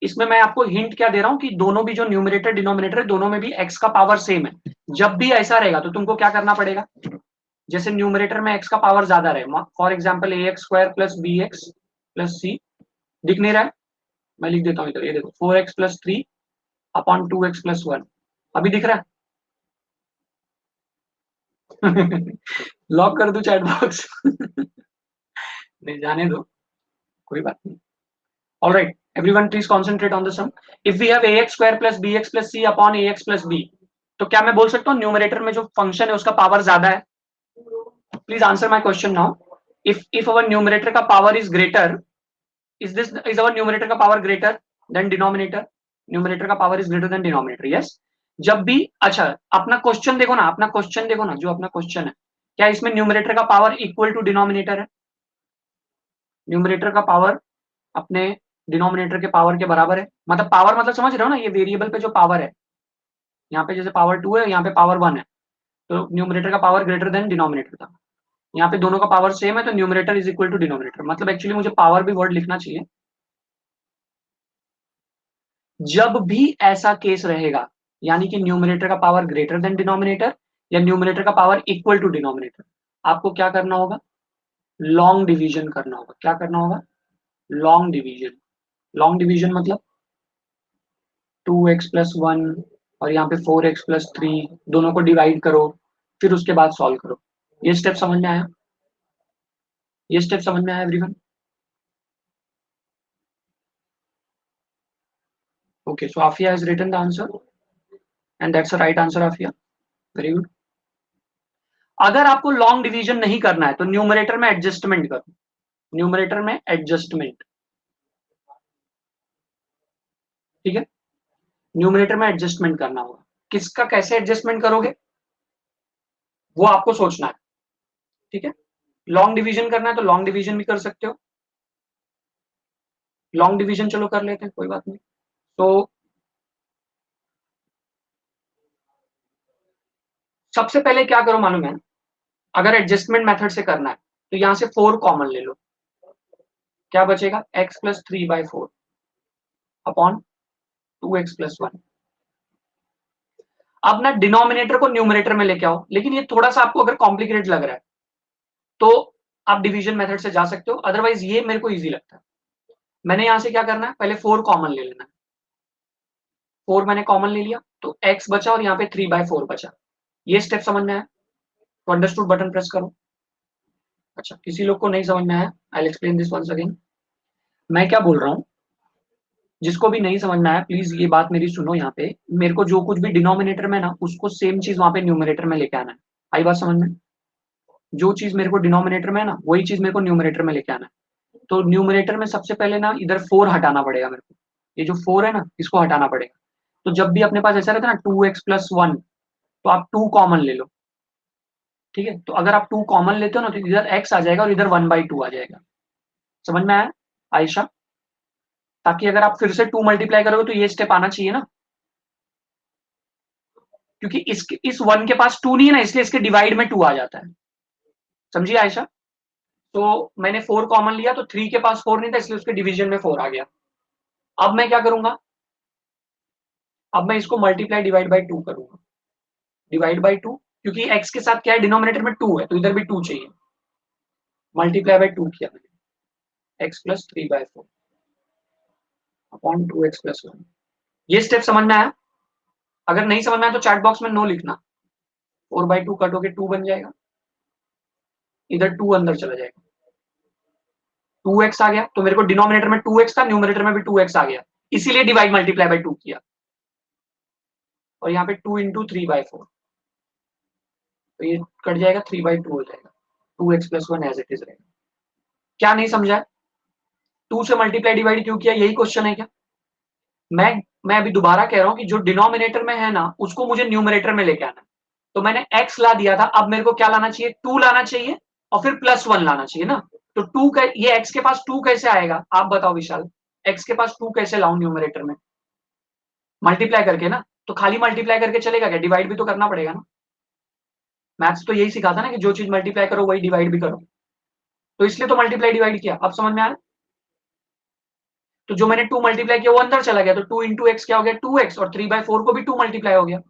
इसमें मैं आपको हिंट क्या दे रहा हूं कि दोनों भी जो न्यूमरेटर डिनोमिनेटर है दोनों में भी x का पावर सेम है, जब भी ऐसा रहेगा तो तुमको क्या करना पड़ेगा, जैसे न्यूमरेटर में x का पावर ज्यादा रहे, for example ax² + bx + c, दिख नहीं रहा है, मैं लिख देता हूँ इधर, ये देखो 4x + 3 अपॉन 2x + 1, अभी दिख रहा है। लॉक कर दो चैट बॉक्स। नहीं जाने दो, कोई बात नहीं। All right everyone please concentrate on the sum, if we have ax² + bx + c upon ax + b, तो क्या मैं बोल सकता हूँ न्यूमरेटर में जो फंक्शन है उसका पावर ज्यादा है। Please answer my question now, if our numerator का power is greater, is our numerator का power greater than denominator, numerator का power is greater than denominator, yes. जब भी, अच्छा अपना क्वेश्चन देखो ना, अपना क्वेश्चन देखो ना, जो अपना क्वेश्चन है, क्या इसमें न्यूमरेटर का पावर इक्वल टू डिनोमिनेटर है, न्यूमरेटर का पावर अपने डिनोमिनेटर के पावर के बराबर है, मतलब पावर मतलब समझ रहे हो ना, ये वेरिएबल पे जो पावर है, यहाँ पे जैसे पावर 2 है, यहाँ पे पावर 1 है, तो न्यूमरेटर का पावर ग्रेटर देन डिनोमिनेटर था। यहाँ पे दोनों का पावर सेम है तो numerator is equal to denominator, मतलब एक्चुअली मुझे पावर भी वर्ड लिखना चाहिए। जब भी ऐसा केस रहेगा, यानी कि न्यूमरेटर का पावर ग्रेटर देन डिनोमिनेटर या न्यूमरेटर का पावर इक्वल टू डिनोमिनेटर, आपको क्या करना होगा? लॉन्ग डिवीजन करना होगा। क्या करना होगा? Long division. लॉन्ग डिवीजन मतलब 2x प्लस 1 और यहाँ पे 4x प्लस 3, दोनों को डिवाइड करो, फिर उसके बाद सॉल्व करो। ये स्टेप समझ में आया? ये स्टेप समझ में आया everyone? Okay, so Afia has written the answer and that's the right answer, Afia. Very good. अगर आपको लॉन्ग डिवीजन नहीं करना है तो न्यूमरेटर में एडजस्टमेंट करो। न्यूमरेटर में एडजस्टमेंट, ठीक है? न्यूमरेटर में एडजस्टमेंट करना होगा। किसका कैसे एडजस्टमेंट करोगे वो आपको सोचना है, ठीक है? लॉन्ग डिवीजन करना है तो लॉन्ग डिवीजन भी कर सकते हो। लॉन्ग डिवीजन चलो कर लेते हैं, कोई बात नहीं। तो सबसे पहले क्या करो मालूम है? अगर एडजस्टमेंट मेथड से करना है तो यहां से 4 कॉमन ले लो। क्या बचेगा? x plus 3/4 upon 2x plus 1। अब ना डिनोमिनेटर को न्यूमरेटर में लेके आओ, लेकिन ये थोड़ा सा आपको अगर कॉम्प्लिकेटेड लग रहा है तो आप डिवीजन मेथड से जा सकते हो, अदरवाइज ये मेरे को इजी लगता है। मैंने यहां से क्या करना है, पहले 4 कॉमन ले लेना है। 4 मैंने कॉमन ले लिया तो x बचा और यहाँ पे 3/4 बचा। ये स्टेप समझ में आया तो अंडरस्टूड बटन प्रेस करो। अच्छा, किसी लोग को नहीं समझ में आया, I will explain this once again. मैं क्या बोल रहा हूँ, जिसको भी नहीं समझ में आया प्लीज ये बात मेरी सुनो। यहाँ पे मेरे को जो कुछ भी डिनोमिनेटर में ना, उसको सेम चीज वहां पे न्यूमरेटर में लेके आना है। आई बात समझ में? जो चीज मेरे को डिनोमिनेटर में है ना, वही चीज मेरे को न्यूमरेटर में लेके आना है। तो न्यूमरेटर में सबसे पहले ना इधर 4 हटाना पड़ेगा मेरे को। ये जो 4 है ना, इसको हटाना पड़ेगा। तो जब भी अपने पास ऐसा रहता है ना 2x प्लस 1, तो आप 2 कॉमन ले लो, ठीक है? तो अगर आप 2 कॉमन लेते हो ना तो इधर x आ जाएगा और इधर 1/2 आ जाएगा। समझ में आया आयशा? ताकि अगर आप फिर से 2 मल्टीप्लाई करोगे तो ये स्टेप आना चाहिए ना, क्योंकि इस 1 के पास 2 नहीं है ना, इसलिए इसके डिवाइड में 2 आ जाता है। समझिए आयशा? तो मैंने 4 कॉमन लिया तो 3 के पास 4 नहीं था, इसलिए उसके डिवीजन में 4 आ गया। अब मैं क्या करूंगा? अब मैं इसको मल्टीप्लाई डिवाइड बाई 2 करूंगा। डिवाइड बाई 2, क्योंकि x के साथ क्या है, डिनोमिनेटर में 2 है तो इधर भी 2 चाहिए। मल्टीप्लाई बाई 2 किया मैंने, x plus 3/4 upon 2x plus 1। ये स्टेप समझ में आया? अगर नहीं समझ में आया तो चैट बॉक्स में नो लिखना। 4/2 कटोगे 2 बन जाएगा, इधर 2 अंदर चला जाएगा, 2x आ गया। तो मेरे को डिनोमिनेटर में 2x था, न्यूमरेटर में भी 2x आ गया, इसीलिए डिवाइड मल्टीप्लाई बाई 2 किया। और यहाँ पे 2 इंटू 3/4, तो ये कट जाएगा, 3/2 हो जाएगा। 2x plus 1 as it is रहेगा। क्या नहीं समझा? 2 से मल्टीप्लाई डिवाइड क्यों किया, यही क्वेश्चन है क्या? मैं अभी दोबारा कह रहा हूँ कि जो डिनोमिनेटर में है ना, उसको मुझे न्यूमरेटर में लेके आना है। तो मैंने x ला दिया था, अब मेरे को क्या लाना चाहिए? 2 लाना चाहिए और फिर प्लस 1 लाना चाहिए ना। तो 2 का ये x के पास 2 कैसे आएगा, आप बताओ विशाल? x के पास 2 कैसे लाऊं न्यूमरेटर में? मल्टीप्लाई करके ना। तो खाली मल्टीप्लाई करके चलेगा क्या? डिवाइड भी तो करना पड़ेगा ना। मैथ्स तो यही सिखाता ना कि जो चीज मल्टीप्लाई करो वही डिवाइड भी करो। तो इसलिए तो मल्टीप्लाई डिवाइड किया। अब समझ में आया? तो जो मैंने 2 मल्टीप्लाई किया वो अंदर चला गया, तो 2 इंटू एक्स क्या हो गया? 2x, और 3/4 को भी 2 मल्टीप्लाई हो गया।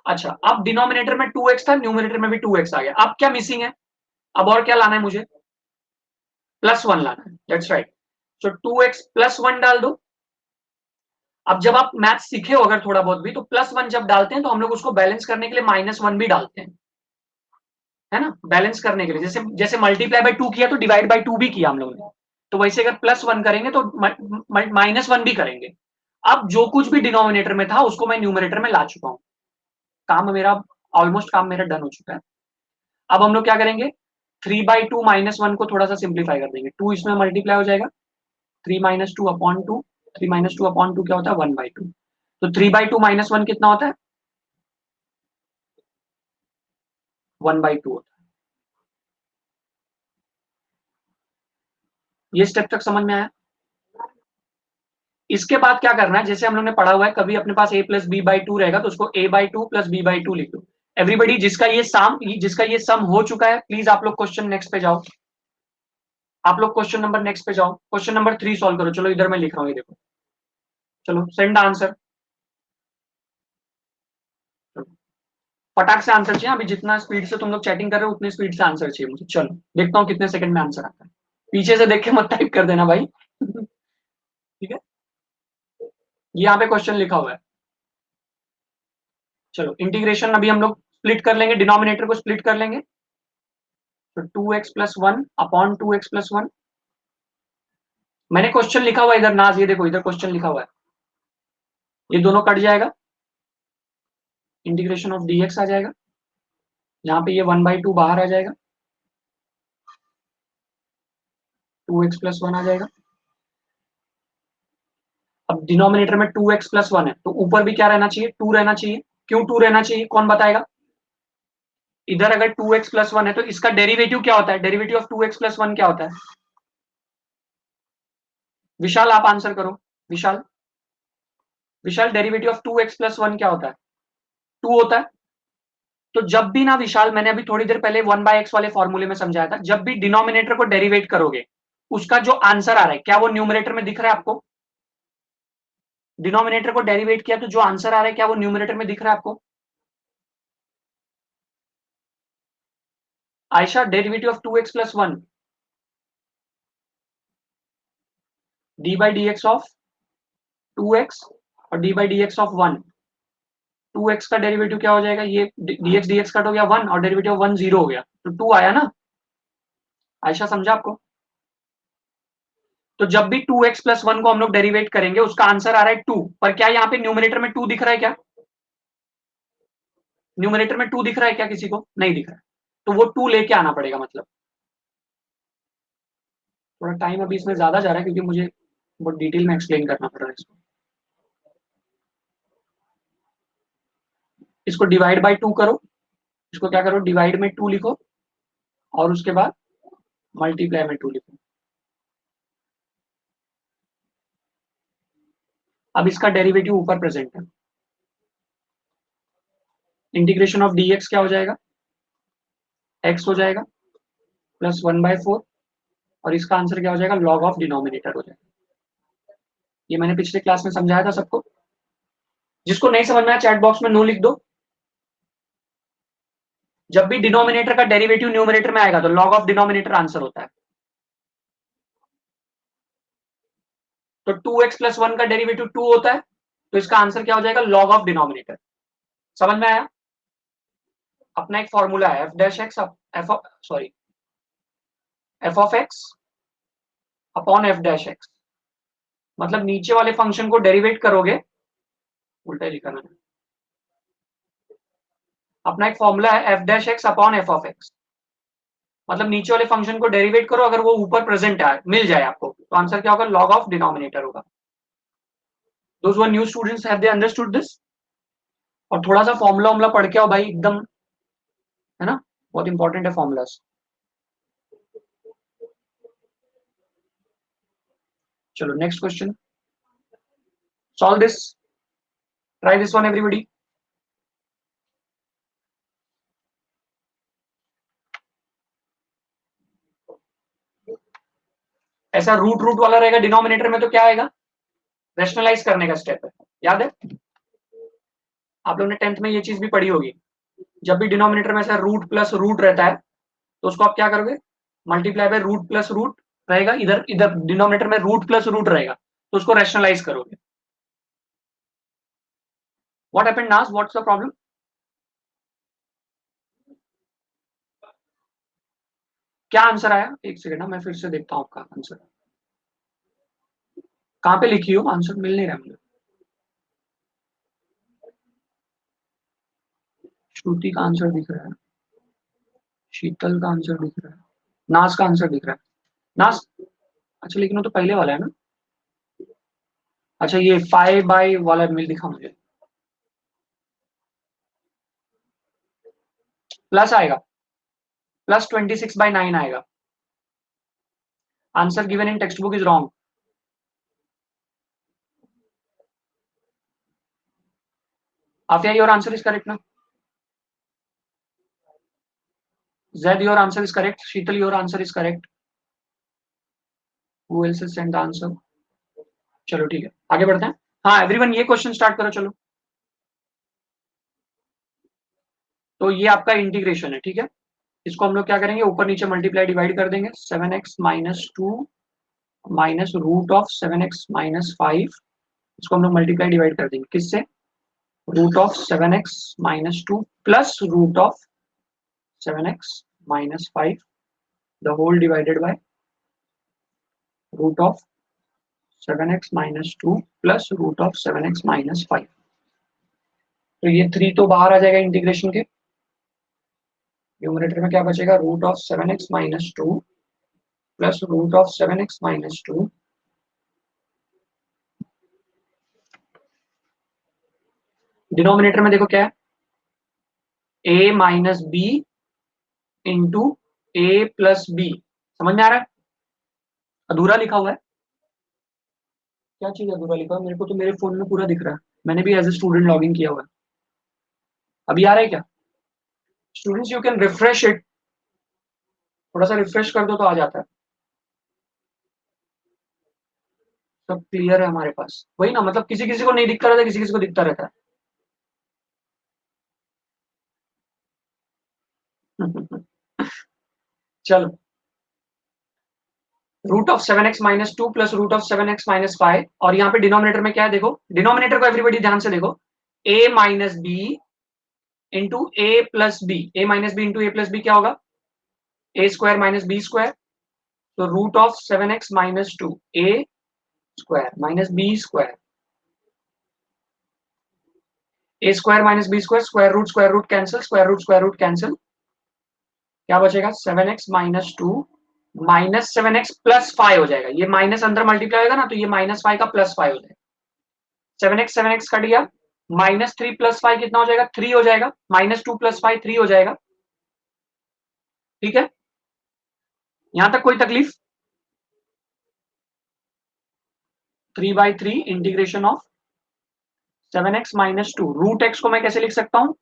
अच्छा, अब डिनोमिनेटर में 2x था, न्यूमरेटर में भी 2x आ गया। अब क्या मिसिंग है? अब और क्या लाना है मुझे? +1 लाना है। That's right. So 2x plus 1 डाल दो। अब जब आप मैथ सीखे हो अगर थोड़ा बहुत भी, तो +1 जब डालते हैं तो हम लोग उसको बैलेंस करने के लिए -1 भी डालते हैं, है ना? बैलेंस करने के लिए, जैसे जैसे मल्टीप्लाई बाय 2 किया तो डिवाइड बाय 2 भी किया हम लोगों ने। तो वैसे अगर +1 करेंगे तो -1 भी करेंगे। अब जो कुछ भी डिनोमिनेटर में था उसको मैं न्यूमरेटर में ला चुका हूं। काम मेरा ऑलमोस्ट काम मेरा डन हो चुका है। अब हम लोग क्या करेंगे? 3/2 -1 को थोड़ा सा सिंप्लीफाई कर देंगे। 2 इसमें मल्टीप्लाई हो जाएगा, 3 - 2 अपॉन 2। 3 - 2 अपॉन 2 क्या होता है? 1/2। तो 3/2 -1 कितना होता है? 1/2 होता है। ये स्टेप तक समझ में आया? इसके बाद क्या करना है, जैसे हम लोग ने पढ़ा हुआ है, कभी अपने पास a + b/2 रहेगा तो उसको a/2 + b/2 लिख दो। एवरीबडी जिसका ये सम हो चुका है, प्लीज आप लोग क्वेश्चन नेक्स्ट पे जाओ। आप लोग क्वेश्चन नंबर नेक्स्ट पे जाओ, क्वेश्चन नंबर 3 सॉल्व करो। चलो इधर मैं लिख रहा हूँ, ये देखो। चलो सेंड आंसर, फटाक से आंसर चाहिए। अभी जितना स्पीड से तुम लोग चैटिंग कर रहे हो उतनी स्पीड से आंसर चाहिए मुझे। चलो देखता हूँ कितने सेकंड में आंसर आता है। पीछे से देख के मत टाइप कर देना भाई। ठीक है, यहाँ पे क्वेश्चन लिखा हुआ है। चलो इंटीग्रेशन अभी हम लोग स्प्लिट कर लेंगे, डिनोमिनेटर को स्प्लिट कर लेंगे। तो 2x plus 1 upon 2x plus 1। मैंने क्वेश्चन लिखा हुआ है इधर नाज, ये देखो इधर क्वेश्चन लिखा हुआ है। ये दोनों कट जाएगा, इंटीग्रेशन ऑफ dx आ जाएगा। यहाँ पे ये 1/2 बाहर आ जाएगा, 2x प्लस 1 आ जाएगा। अब डिनोमिनेटर में 2x प्लस 1 है, तो ऊपर भी क्या रहना चाहिए? 2 रहना चाहिए। क्यों 2 रहना चाहिए, कौन बताएगा? इधर अगर 2x प्लस 1 है तो इसका डेरिवेटिव क्या होता है? डेरिवेटिव ऑफ 2x प्लस 1 क्या होता है? विशाल आप आंसर करो। विशाल, विशाल डेरिवेटिव ऑफ 2x प्लस 1 क्या होता है? 2 होता है। तो जब भी ना विशाल, मैंने अभी थोड़ी देर पहले 1/x वाले फॉर्मूले में समझाया था, जब भी डिनोमिनेटर को डेरिवेट करोगे उसका जो आंसर आ रहा है, क्या वो न्यूमरेटर में दिख रहा है आपको? डिनोमिनेटर को डेरिवेट किया तो जो आंसर आ रहा है, क्या वो न्यूमरेटर में दिख रहा है आपको? Ayesha, derivative of 2x plus 1, D by D x of 2x और D by D x of 1। 2x का डेरिवेटिव क्या हो जाएगा? ये dx कट हो गया 1 और डेरिवेटिव ऑफ 1 0 हो गया, तो 2 आया ना। आयशा समझा आपको? तो जब भी 2x प्लस 1 को हम लोग डेरिवेट करेंगे उसका आंसर आ रहा है 2, पर क्या यहाँ पे न्यूमरेटर में 2 दिख रहा है? क्या न्यूमरेटर में 2 दिख रहा है क्या? किसी को नहीं दिख रहा है, तो वो 2 लेके आना पड़ेगा। मतलब थोड़ा टाइम अभी इसमें ज्यादा जा रहा है क्योंकि मुझे बहुत डिटेल में एक्सप्लेन करना पड़ रहा है इसको। इसको डिवाइड बाई 2 करो, इसको क्या करो, डिवाइड में 2 लिखो और उसके बाद मल्टीप्लाई में 2 लिखो। अब इसका डेरिवेटिव ऊपर प्रेजेंट है। इंटीग्रेशन ऑफ dx क्या हो जाएगा? x हो जाएगा प्लस 1/4 और इसका आंसर क्या हो जाएगा? लॉग ऑफ डिनोमिनेटर हो जाएगा। ये मैंने पिछले क्लास में समझाया था सबको। जिसको नहीं समझ में आया चैट बॉक्स में नो लिख दो। जब भी डिनोमिनेटर का डेरिवेटिव न्यूमरेटर में आएगा तो लॉग ऑफ डिनोमिनेटर आंसर होता है। तो 2x प्लस 1 का डेरिवेटिव 2 होता है, तो इसका आंसर क्या हो जाएगा? Log of denominator. समझ में आया? अपना एक फॉर्मूला है f dash x F of x upon F dash x. मतलब नीचे वाले फंक्शन को डेरिवेट करोगे, उल्टा ही लिखा मैंने। अपना एक फॉर्मूला है F dash x upon F of x. मतलब नीचे वाले फंक्शन को डेरिवेट करो, अगर वो ऊपर प्रेजेंट है मिल जाए आपको, तो आंसर क्या होगा? लॉग ऑफ डिनोमिनेटर होगा। Those were new students, have they understood this? और थोड़ा सा फॉर्मूला वॉर्मूला पढ़ के आओ भाई, एकदम है ना, बहुत इंपॉर्टेंट है फॉर्मूलास। चलो next question, solve this, try this one everybody. ऐसा रूट रूट वाला रहेगा डिनोमिनेटर में तो क्या आएगा? रैशनलाइज करने का स्टेप है, याद है? आप लोगों ने 10th में ये चीज भी पढ़ी होगी। जब भी डिनोमिनेटर में ऐसा रूट प्लस रूट रहता है तो उसको आप क्या करोगे? Multiply by root plus root रहेगा। इधर इधर डिनोमिनेटर में रूट प्लस रूट रहेगा तो उसको रैशनलाइज करोगे। व्हाट हैपेंड नाज, व्हाट्स द प्रॉब्लम? क्या आंसर आया? एक सेकंड ना, मैं फिर से देखता हूँ आपका आंसर। कहाँ पे लिखी हो? आंसर मिल नहीं रहा मुझे। श्रुति का आंसर दिख रहा है, शीतल का आंसर दिख रहा है, नाज का आंसर दिख रहा है। नाज, अच्छा लेकिन वो तो पहले वाला है ना। अच्छा ये 5/, वाला मिल दिखा मुझे। प्लस आएगा, प्लस 26/9 आएगा। Answer given in text book is wrong. Afia, your answer is correct ना? Zed, your answer is correct. Sheetal, your answer is correct. Who else has sent the answer? चलो ठीक है, आगे बढ़ते हैं. हाँ एवरीवन, ये क्वेश्चन स्टार्ट करो. चलो, तो ये आपका इंटीग्रेशन है, ठीक है. इसको हम लोग क्या करेंगे, ऊपर नीचे मल्टीप्लाई डिवाइड कर देंगे. 7x minus 2 minus root of 7x minus 5, इसको हम लोग मल्टीप्लाई डिवाइड कर देंगे किससे, root of 7x minus 2 plus root of 7x minus 5 the whole divided by root of 7x minus 2 plus root of 7x minus 5. तो ये 3 तो बाहर आ जाएगा इंटीग्रेशन के. न्यूमरेटर में क्या बचेगा, root of 7x minus 2 plus root of 7x minus 2 denominator में देखो क्या है, a minus b into a plus b. समझ में आ रहा है? अधूरा लिखा हुआ है. क्या चीज अधूरा लिखा है? मेरे को तो मेरे फोन में पूरा दिख रहा है. मैंने भी as a student log in किया हुआ है. अभी आ रहा है क्या students? You can refresh it. थोड़ा सा रिफ्रेश कर दो तो आ जाता है. सब क्लियर है हमारे पास. वही ना, मतलब किसी किसी को नहीं दिखता रहता, किसी किसी को दिखता रहता है. चलो, root of 7x minus 2 plus root of 7x minus 5, और यहाँ पे डिनोमिनेटर में क्या है देखो, डिनोमिनेटर को एवरीबॉडी ध्यान से देखो, a minus b into a plus b. A minus b into a plus b क्या होगा, a square minus b square. तो root of 7x minus 2 a square minus b square. A square minus b square, square root cancel, square root cancel. क्या बचेगा, 7x minus 2 minus 7x plus 5 हो जाएगा. ये minus अंदर multiply होगा ना, तो ये माइनस 5 का प्लस 5 हो जाएगा. 7x कट गया, माइनस 3 प्लस 5 कितना हो जाएगा, 3 हो जाएगा. माइनस 2 प्लस 5 3 हो जाएगा. ठीक है, यहां तक कोई तकलीफ? 3/3 integration of 7x minus 2. Root x को मैं कैसे लिख सकता हूं,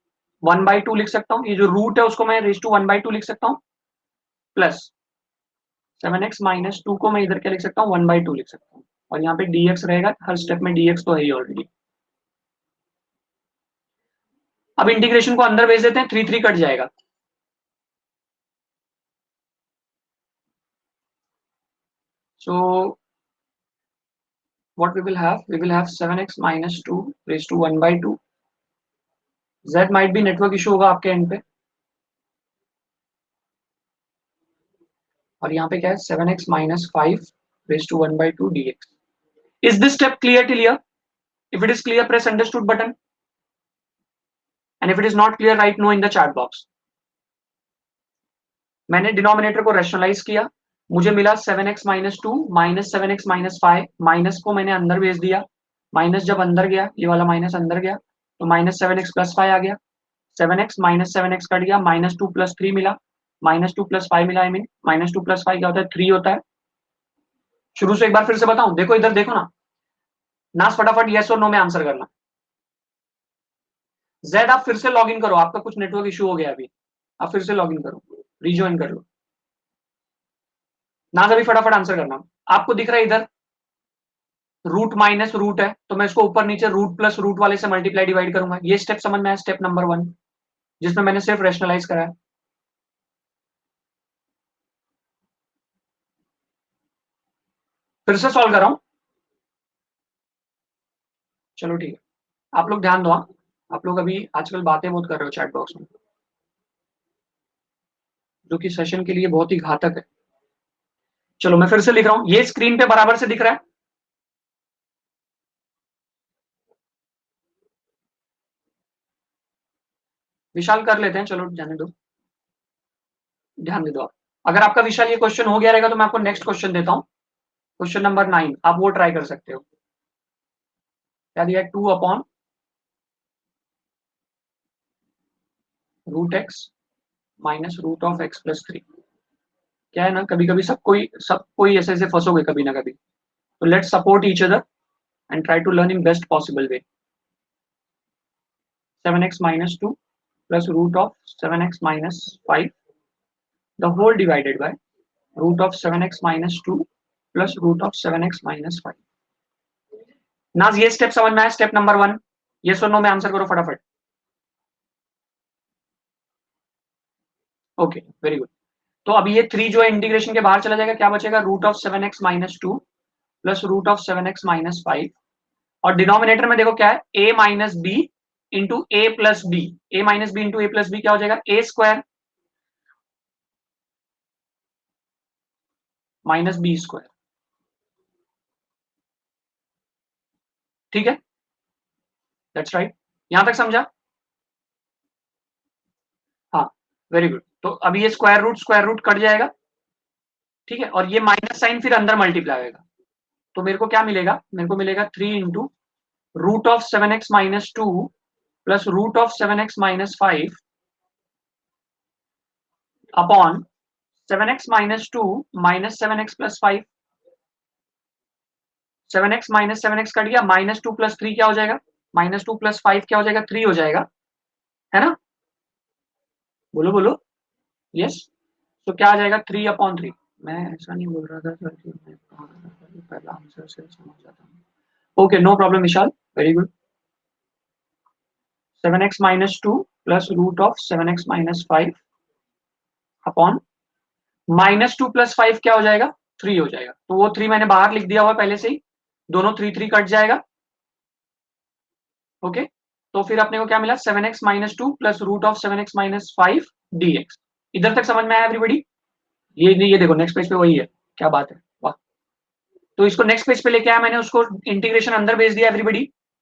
1/2 लिख सकता हूं. ये जो रूट है उसको मैं रेज टू 1/2 लिख सकता हूं, प्लस 7x माइनस 2 को मैं इधर क्या लिख सकता हूं, 1/2 लिख सकता हूं. और यहाँ पे dx रहेगा, हर स्टेप में dx तो है ही ऑलरेडी. अब इंटीग्रेशन को अंदर भेज देते हैं, 3 कट जाएगा. So what we will have 7x minus 2 raised to 1/2. Z might be network issue होगा आपके एंड पे. और यहाँ पे क्या है, 7x minus 5 raised to 1/2 dx. Is this step clear till here? If it is clear, press understood button. And if it is not clear, write no in the chat box. मैंने denominator को rationalise किया, मुझे मिला 7x minus 2 minus 7x minus 5. Minus को मैंने अंदर भेज दिया, माइनस जब अंदर गया, ये वाला माइनस अंदर गया, तो माइनस 7x प्लस 5 आ गया. 7x माइनस 7x कट गया, माइनस 2 प्लस 3 मिला, माइनस 2 प्लस 5 मिला. आई मीन माइनस 2 प्लस 5 क्या होता है, 3 होता है. शुरू से एक बार फिर से बताऊं, देखो इधर देखो ना फटाफट यस और नो में आंसर करना. जेड आप फिर से लॉग इन करो, आपका कुछ नेटवर्क इशू हो गया अभी, आप फिर से लॉग इन करो, रिज्वाइन कर लो. ना अभी फटाफट आंसर करना. आपको दिख रहा है इधर रूट माइनस रूट है, तो मैं इसको ऊपर नीचे रूट प्लस रूट वाले से मल्टीप्लाई डिवाइड करूंगा. ये स्टेप समझ में आया, स्टेप नंबर 1, जिसमें मैंने सिर्फ रैशनलाइज करा है. फिर से सॉल्व कर रहा हूं. चलो ठीक है, आप लोग ध्यान दो. आप लोग अभी आजकल बातें बहुत कर रहे हो चैट बॉक्स में, जो कि सेशन के लिए बहुत ही घातक है. चलो मैं फिर से लिख रहा हूं, ये स्क्रीन पे बराबर से दिख रहा है. विशाल कर लेते हैं, चलो जाने दो, ध्यान दे दो आप. अगर आपका विशाल ये क्वेश्चन हो गया रहेगा तो मैं आपको नेक्स्ट क्वेश्चन देता हूं, क्वेश्चन नंबर 9. आप वो ट्राई कर सकते हो. क्या दिया है, 2 upon root x minus root of x plus 3. क्या है ना, कभी कभी सब कोई ऐसे ऐसे फंसोगे कभी ना कभी. तो let's support each other and try to learn in best possible way. 7x minus 2 plus root of 7x minus 5 the whole divided by root of 7x minus 2 plus root of 7x minus 5. नाज ये स्टेप समझ में आया? Step number 1 ये सुनो, मैं answer करो फटाफट. Okay very good. तो अब ये 3 जो है इंटीग्रेशन के बाहर चला जाएगा, क्या बचेगा? Root of 7x minus 2 plus root of 7x minus 5. और डिनोमिनेटर में देखो क्या है? a minus b into a plus b. A minus b into a plus b क्या हो जाएगा? A square minus b square. ठीक है, दैट्स राइट. यहां तक समझा? हाँ वेरी गुड. तो अब ये स्क्वायर रूट कट जाएगा. ठीक है, और ये माइनस साइन फिर अंदर मल्टीप्लाई होगा. तो मेरे को क्या मिलेगा? मेरे को मिलेगा 3 into root of 7x minus 2 plus root of 7x minus 5 upon 7x minus 2 minus 7x plus 5. 7x minus 7x cut गया, माइनस 2 प्लस 3 क्या हो जाएगा? माइनस 2 प्लस 5 क्या हो जाएगा? 3 हो जाएगा, है ना? बोलो बोलो. यस. तो क्या आ जाएगा? 3 अपॉन 3. मैं ऐसा नहीं बोल रहा था सर कि मैं पहला आंसर से समझ जाता हूँ. Okay no problem Vishal, very good. 7x minus 2 plus root of 7x minus 5 upon minus 2 plus 5 क्या हो जाएगा? 3 हो जाएगा. तो वो 3 मैंने बाहर लिख दिया हुआ पहले से ही, दोनों 3 कट जाएगा. ओके, तो फिर अपने को क्या मिला? 7x minus 2 plus root of 7x minus 5 dx. इधर तक समझ में आया एवरीबडी? ये देखो नेक्स्ट पेज पे वही है. क्या बात है, वाह. तो इसको नेक्स्ट पेज पे लेके आया मैंने, उसको इंटीग्रेशन अंदर भेज दिया एवरीबडी.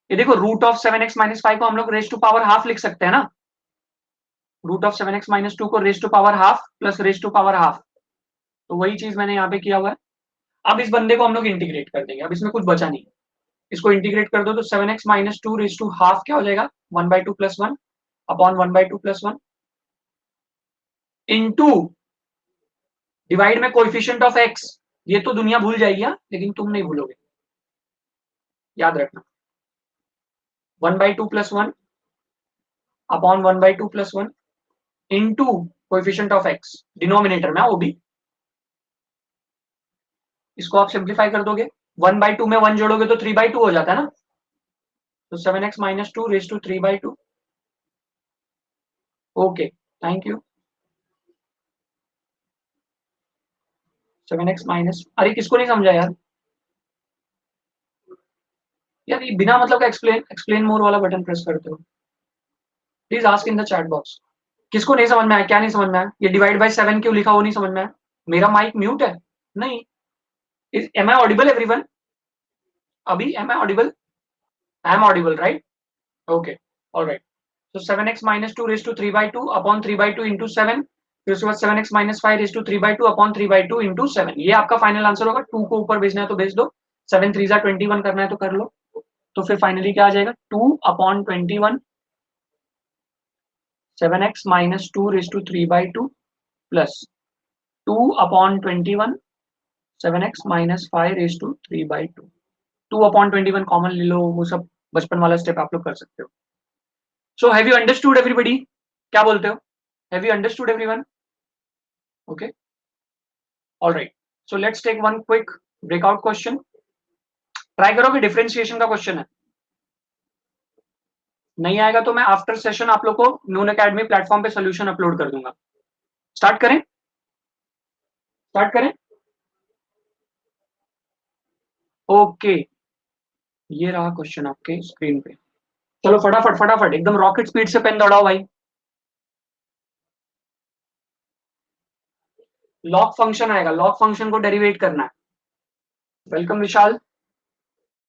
ये देखो रूट ऑफ 7x माइनस 5 को हम लोग रेज टू पावर हाफ लिख सकते हैं ना. रूट ऑफ 7x माइनस 2 को raise to power half plus raise to power half. तो वही चीज मैंने यहाँ पे किया हुआ है. अब इस बंदे को हम लोग इंटीग्रेट कर देंगे. अब इसमें कुछ बचा नहीं. इसको इंटीग्रेट कर दो तो 7x minus 2 raise to half क्या हो जाएगा? 1/2 plus 1 upon 1/2 plus 1 into divide में कोएफिशिएंट ऑफ x. ये तो दुनिया भूल जाएगी, हाँ, लेकिन तुम नहीं भूलोगे, याद रखना. 1/2 plus 1 upon 1/2 plus 1 into coefficient of x denominator में, वो भी. इसको आप सिंप्लीफाई कर दोगे. 1/2 में 1 जोड़ोगे तो 3/2 हो जाता है ना. तो 7x minus 2 raise to 3/2. Okay thank you. 7x minus, अरे किसको नहीं समझा यार? यार ये बिना मतलब का एक्सप्लेन मोर वाला बटन प्रेस करते हो. Please ask in the chat box. किसको नहीं समझ में आया? क्या नहीं समझ में आया? ये डिवाइड बाय 7 क्यों लिखा वो नहीं समझ में आया? मेरा माइक म्यूट है? नहीं. Am I audible everyone? अभी am I audible? I am audible right? Okay alright. तो 7x minus 2 raise to 3/2 upon 3/2 into 7. फिर उसके बाद 7x minus 5 raise to 3/2 upon 3/2 into 7. ये आपका फाइनल आंसर होगा. 2 को ऊपर भेजना है तो भेज दो. 7 3 21 करना है तो कर लो. तो फिर फाइनली क्या आ जाएगा? 2 upon 21 7x minus 2 raise to 3/2 प्लस 2 upon 21 7x minus 5 raise to 3/2. 2 upon 21 common ले लो, वो सब बचपन वाला स्टेप आप लोग कर सकते हो. So have you understood everybody? क्या बोलते हो? Have you understood everyone? Okay. All right. So let's take one quick breakout question. Try करोगे? डिफरेंशिएशन का क्वेश्चन है. नहीं आएगा तो मैं आफ्टर सेशन आप लोग को नून एकेडमी प्लेटफॉर्म पे सोल्यूशन अपलोड कर दूंगा. स्टार्ट करें? स्टार्ट करें? ओके, ये रहा क्वेश्चन आपके स्क्रीन पे. चलो फटाफट फटाफट एकदम रॉकेट स्पीड से पेन दौड़ाओ भाई. लॉग फंक्शन आएगा, लॉग फंक्शन को डेरिवेट करना है. Welcome Vishal.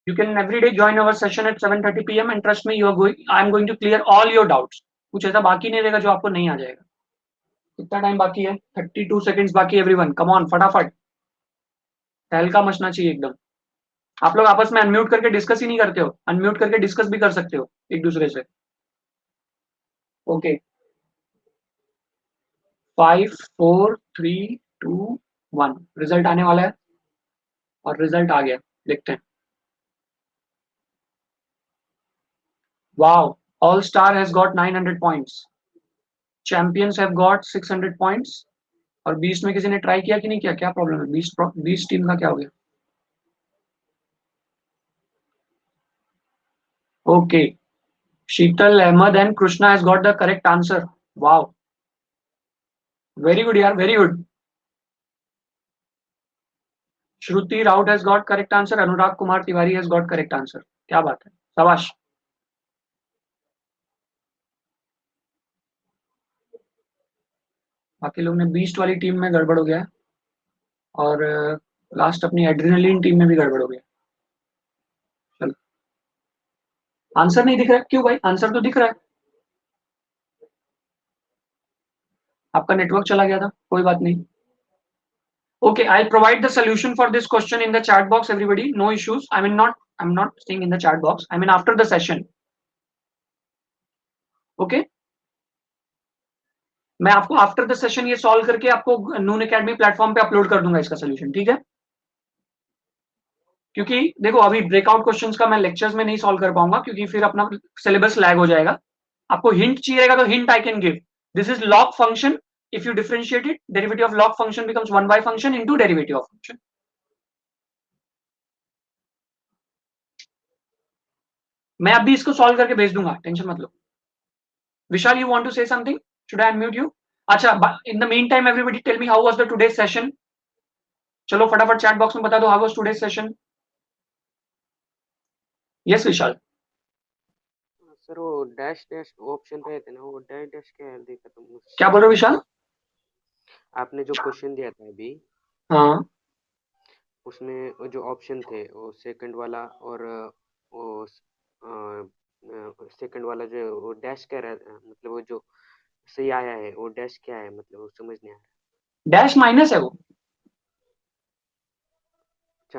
You can every day join our session at 7:30 PM and trust me, I am going to clear all your doubts. कुछ ऐसा बाकी नहीं रहेगा जो आपको नहीं आ जाएगा. कितना टाइम बाकी है? 32 सेकंड्स बाकी. एवरीवन कम ऑन फटाफट. तहलका मचना चाहिए एकदम. आप लोग आपस में अनम्यूट करके डिस्कस ही नहीं करते हो. अनम्यूट करके डिस्कस भी कर सकते हो एक दूसरे से. ओके 5 4 3 2 1 रिजल्ट आने वाला है. और रिजल्ट आ गया, देखते हैं. Wow, All Star has got 900 points. Champions have got 600 points. और 20 में किसी ने ट्राई किया कि नहीं किया? क्या प्रॉब्लम है? 20 टीम का क्या हो गया? Okay, Sheetal Ahmed and Krishna has got the correct answer. Wow, very good यार, very good. Shruti Raut has got correct answer. Anurag Kumar Tiwari has got correct answer. क्या बात है, शाबाश. बाकी लोग ने बीस्ट वाली टीम में गड़बड़ हो गया है और लास्ट अपनी एड्रेनलिन टीम में भी गड़बड़ हो गया. चलो, आंसर नहीं दिख रहा है क्यों भाई? आंसर तो दिख रहा है. आपका नेटवर्क चला गया था, कोई बात नहीं. Okay, I'll provide the solution for this question in the chat box, everybody. No issues. I'm not staying in the chat box. I mean after the session. Okay. मैं आपको आफ्टर द सेशन ये solve करके आपको नून academy platform पे upload कर दूंगा इसका solution, ठीक है? क्योंकि देखो अभी ब्रेकआउट क्वेश्चंस का मैं लेक्चर्स में नहीं सॉल्व कर पाऊंगा क्योंकि फिर अपना सिलेबस लैग हो जाएगा. आपको हिंट चाहिएगा तो hint I can give. This is log function. If you differentiate it, derivative of log function becomes 1 by function into derivative of function. मैं अभी इसको सॉल्व करके भेज दूंगा, टेंशन मत लो. विशाल, you want to say something? Should I unmute you? अच्छा, in the meantime everybody tell me how was the today's session? चलो फटाफट चैट बॉक्स में बता दो how was today's session. Yes Vishal. Sir वो डैश डैश ऑप्शन रहे थे ना, वो डैश डैश क्या है देखा तुम? क्या बोल रहे हो विशाल? आपने जो क्वेश्चन दिया था अभी, हाँ, उसमें वो जो ऑप्शन थे वो सेकंड वाला और वो सेकंड वाला जो वो डैश क्या रहा, मतलब वो जो सही आया है वो डैश क्या है, मतलब वो समझ नहीं आ रहा. डैश माइनस है वो. अच्छा,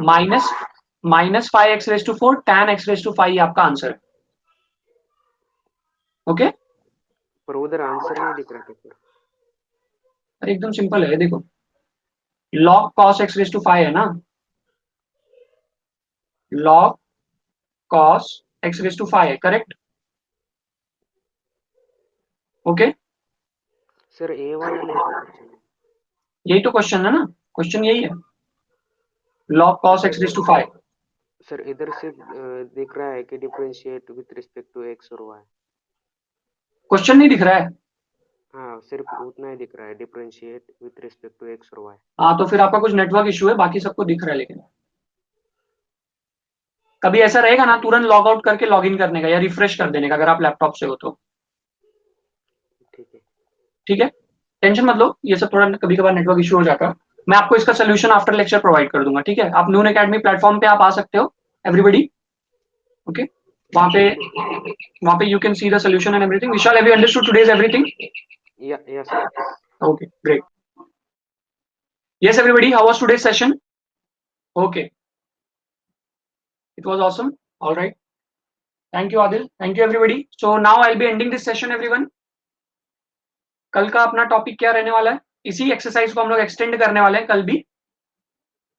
माइनस 5x⁴ tan x⁵ आपका आंसर है. ओके, पर उधर आंसर नहीं दिख रहा था सर. अरे एकदम सिंपल है, देखो log cos x⁵ है ना, log cos x⁵ है, करेक्ट? ओके, सर ए वाला नहीं था क्वेश्चन. यही तो क्वेश्चन है ना, क्वेश्चन यही है, log cos x⁵. सर इधर से दिख रहा है कि differentiate with respect to x और वाई. क्वेश्चन नहीं दिख रहा है? हाँ, सिर्फ उतना ही दिख रहा है, differentiate with respect to x और वाई. हाँ, तो फिर आपका कुछ नेटवर्क इशू है, बाकी सबको दिख रहा है. लेकिन कभी ऐसा रहेगा ना, तुरंत लॉग आउट करके लॉग इन करने का या रिफ्रेश कर देने का अगर आप लैपटॉप से हो तो. ठीक है. ठीक है, टेंशन मत लो, ये सब थोड़ा कभी कभार नेटवर्क इशू हो जाता है. मैं आपको इसका सोल्यूशन आफ्टर लेक्चर प्रोवाइड कर दूंगा, ठीक है? आप नून एकेडमी प्लेटफॉर्म पे आप आ सकते हो, एवरीबडी. ओके, वहां पे you can see the solution and everything. Vishal, have you understood today's everything? या sir. Okay, great. Yes, everybody, how was today's session? Okay, it was awesome. All right. Thank you, Adil. Thank you, everybody. So now I'll be ending this session, everyone. कल का अपना topic क्या रहने वाला है? इसी exercise को हम लोग एक्सटेंड करने वाले हैं कल भी,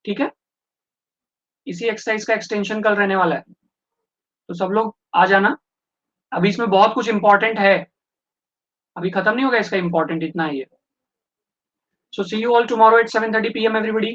ठीक है? इसी एक्सरसाइज का एक्सटेंशन कल रहने वाला है, तो सब लोग आ जाना. अभी इसमें बहुत कुछ इंपॉर्टेंट है, अभी खत्म नहीं होगा इसका इंपॉर्टेंट, इतना ही है. So see you all tomorrow at 7:30 PM, everybody.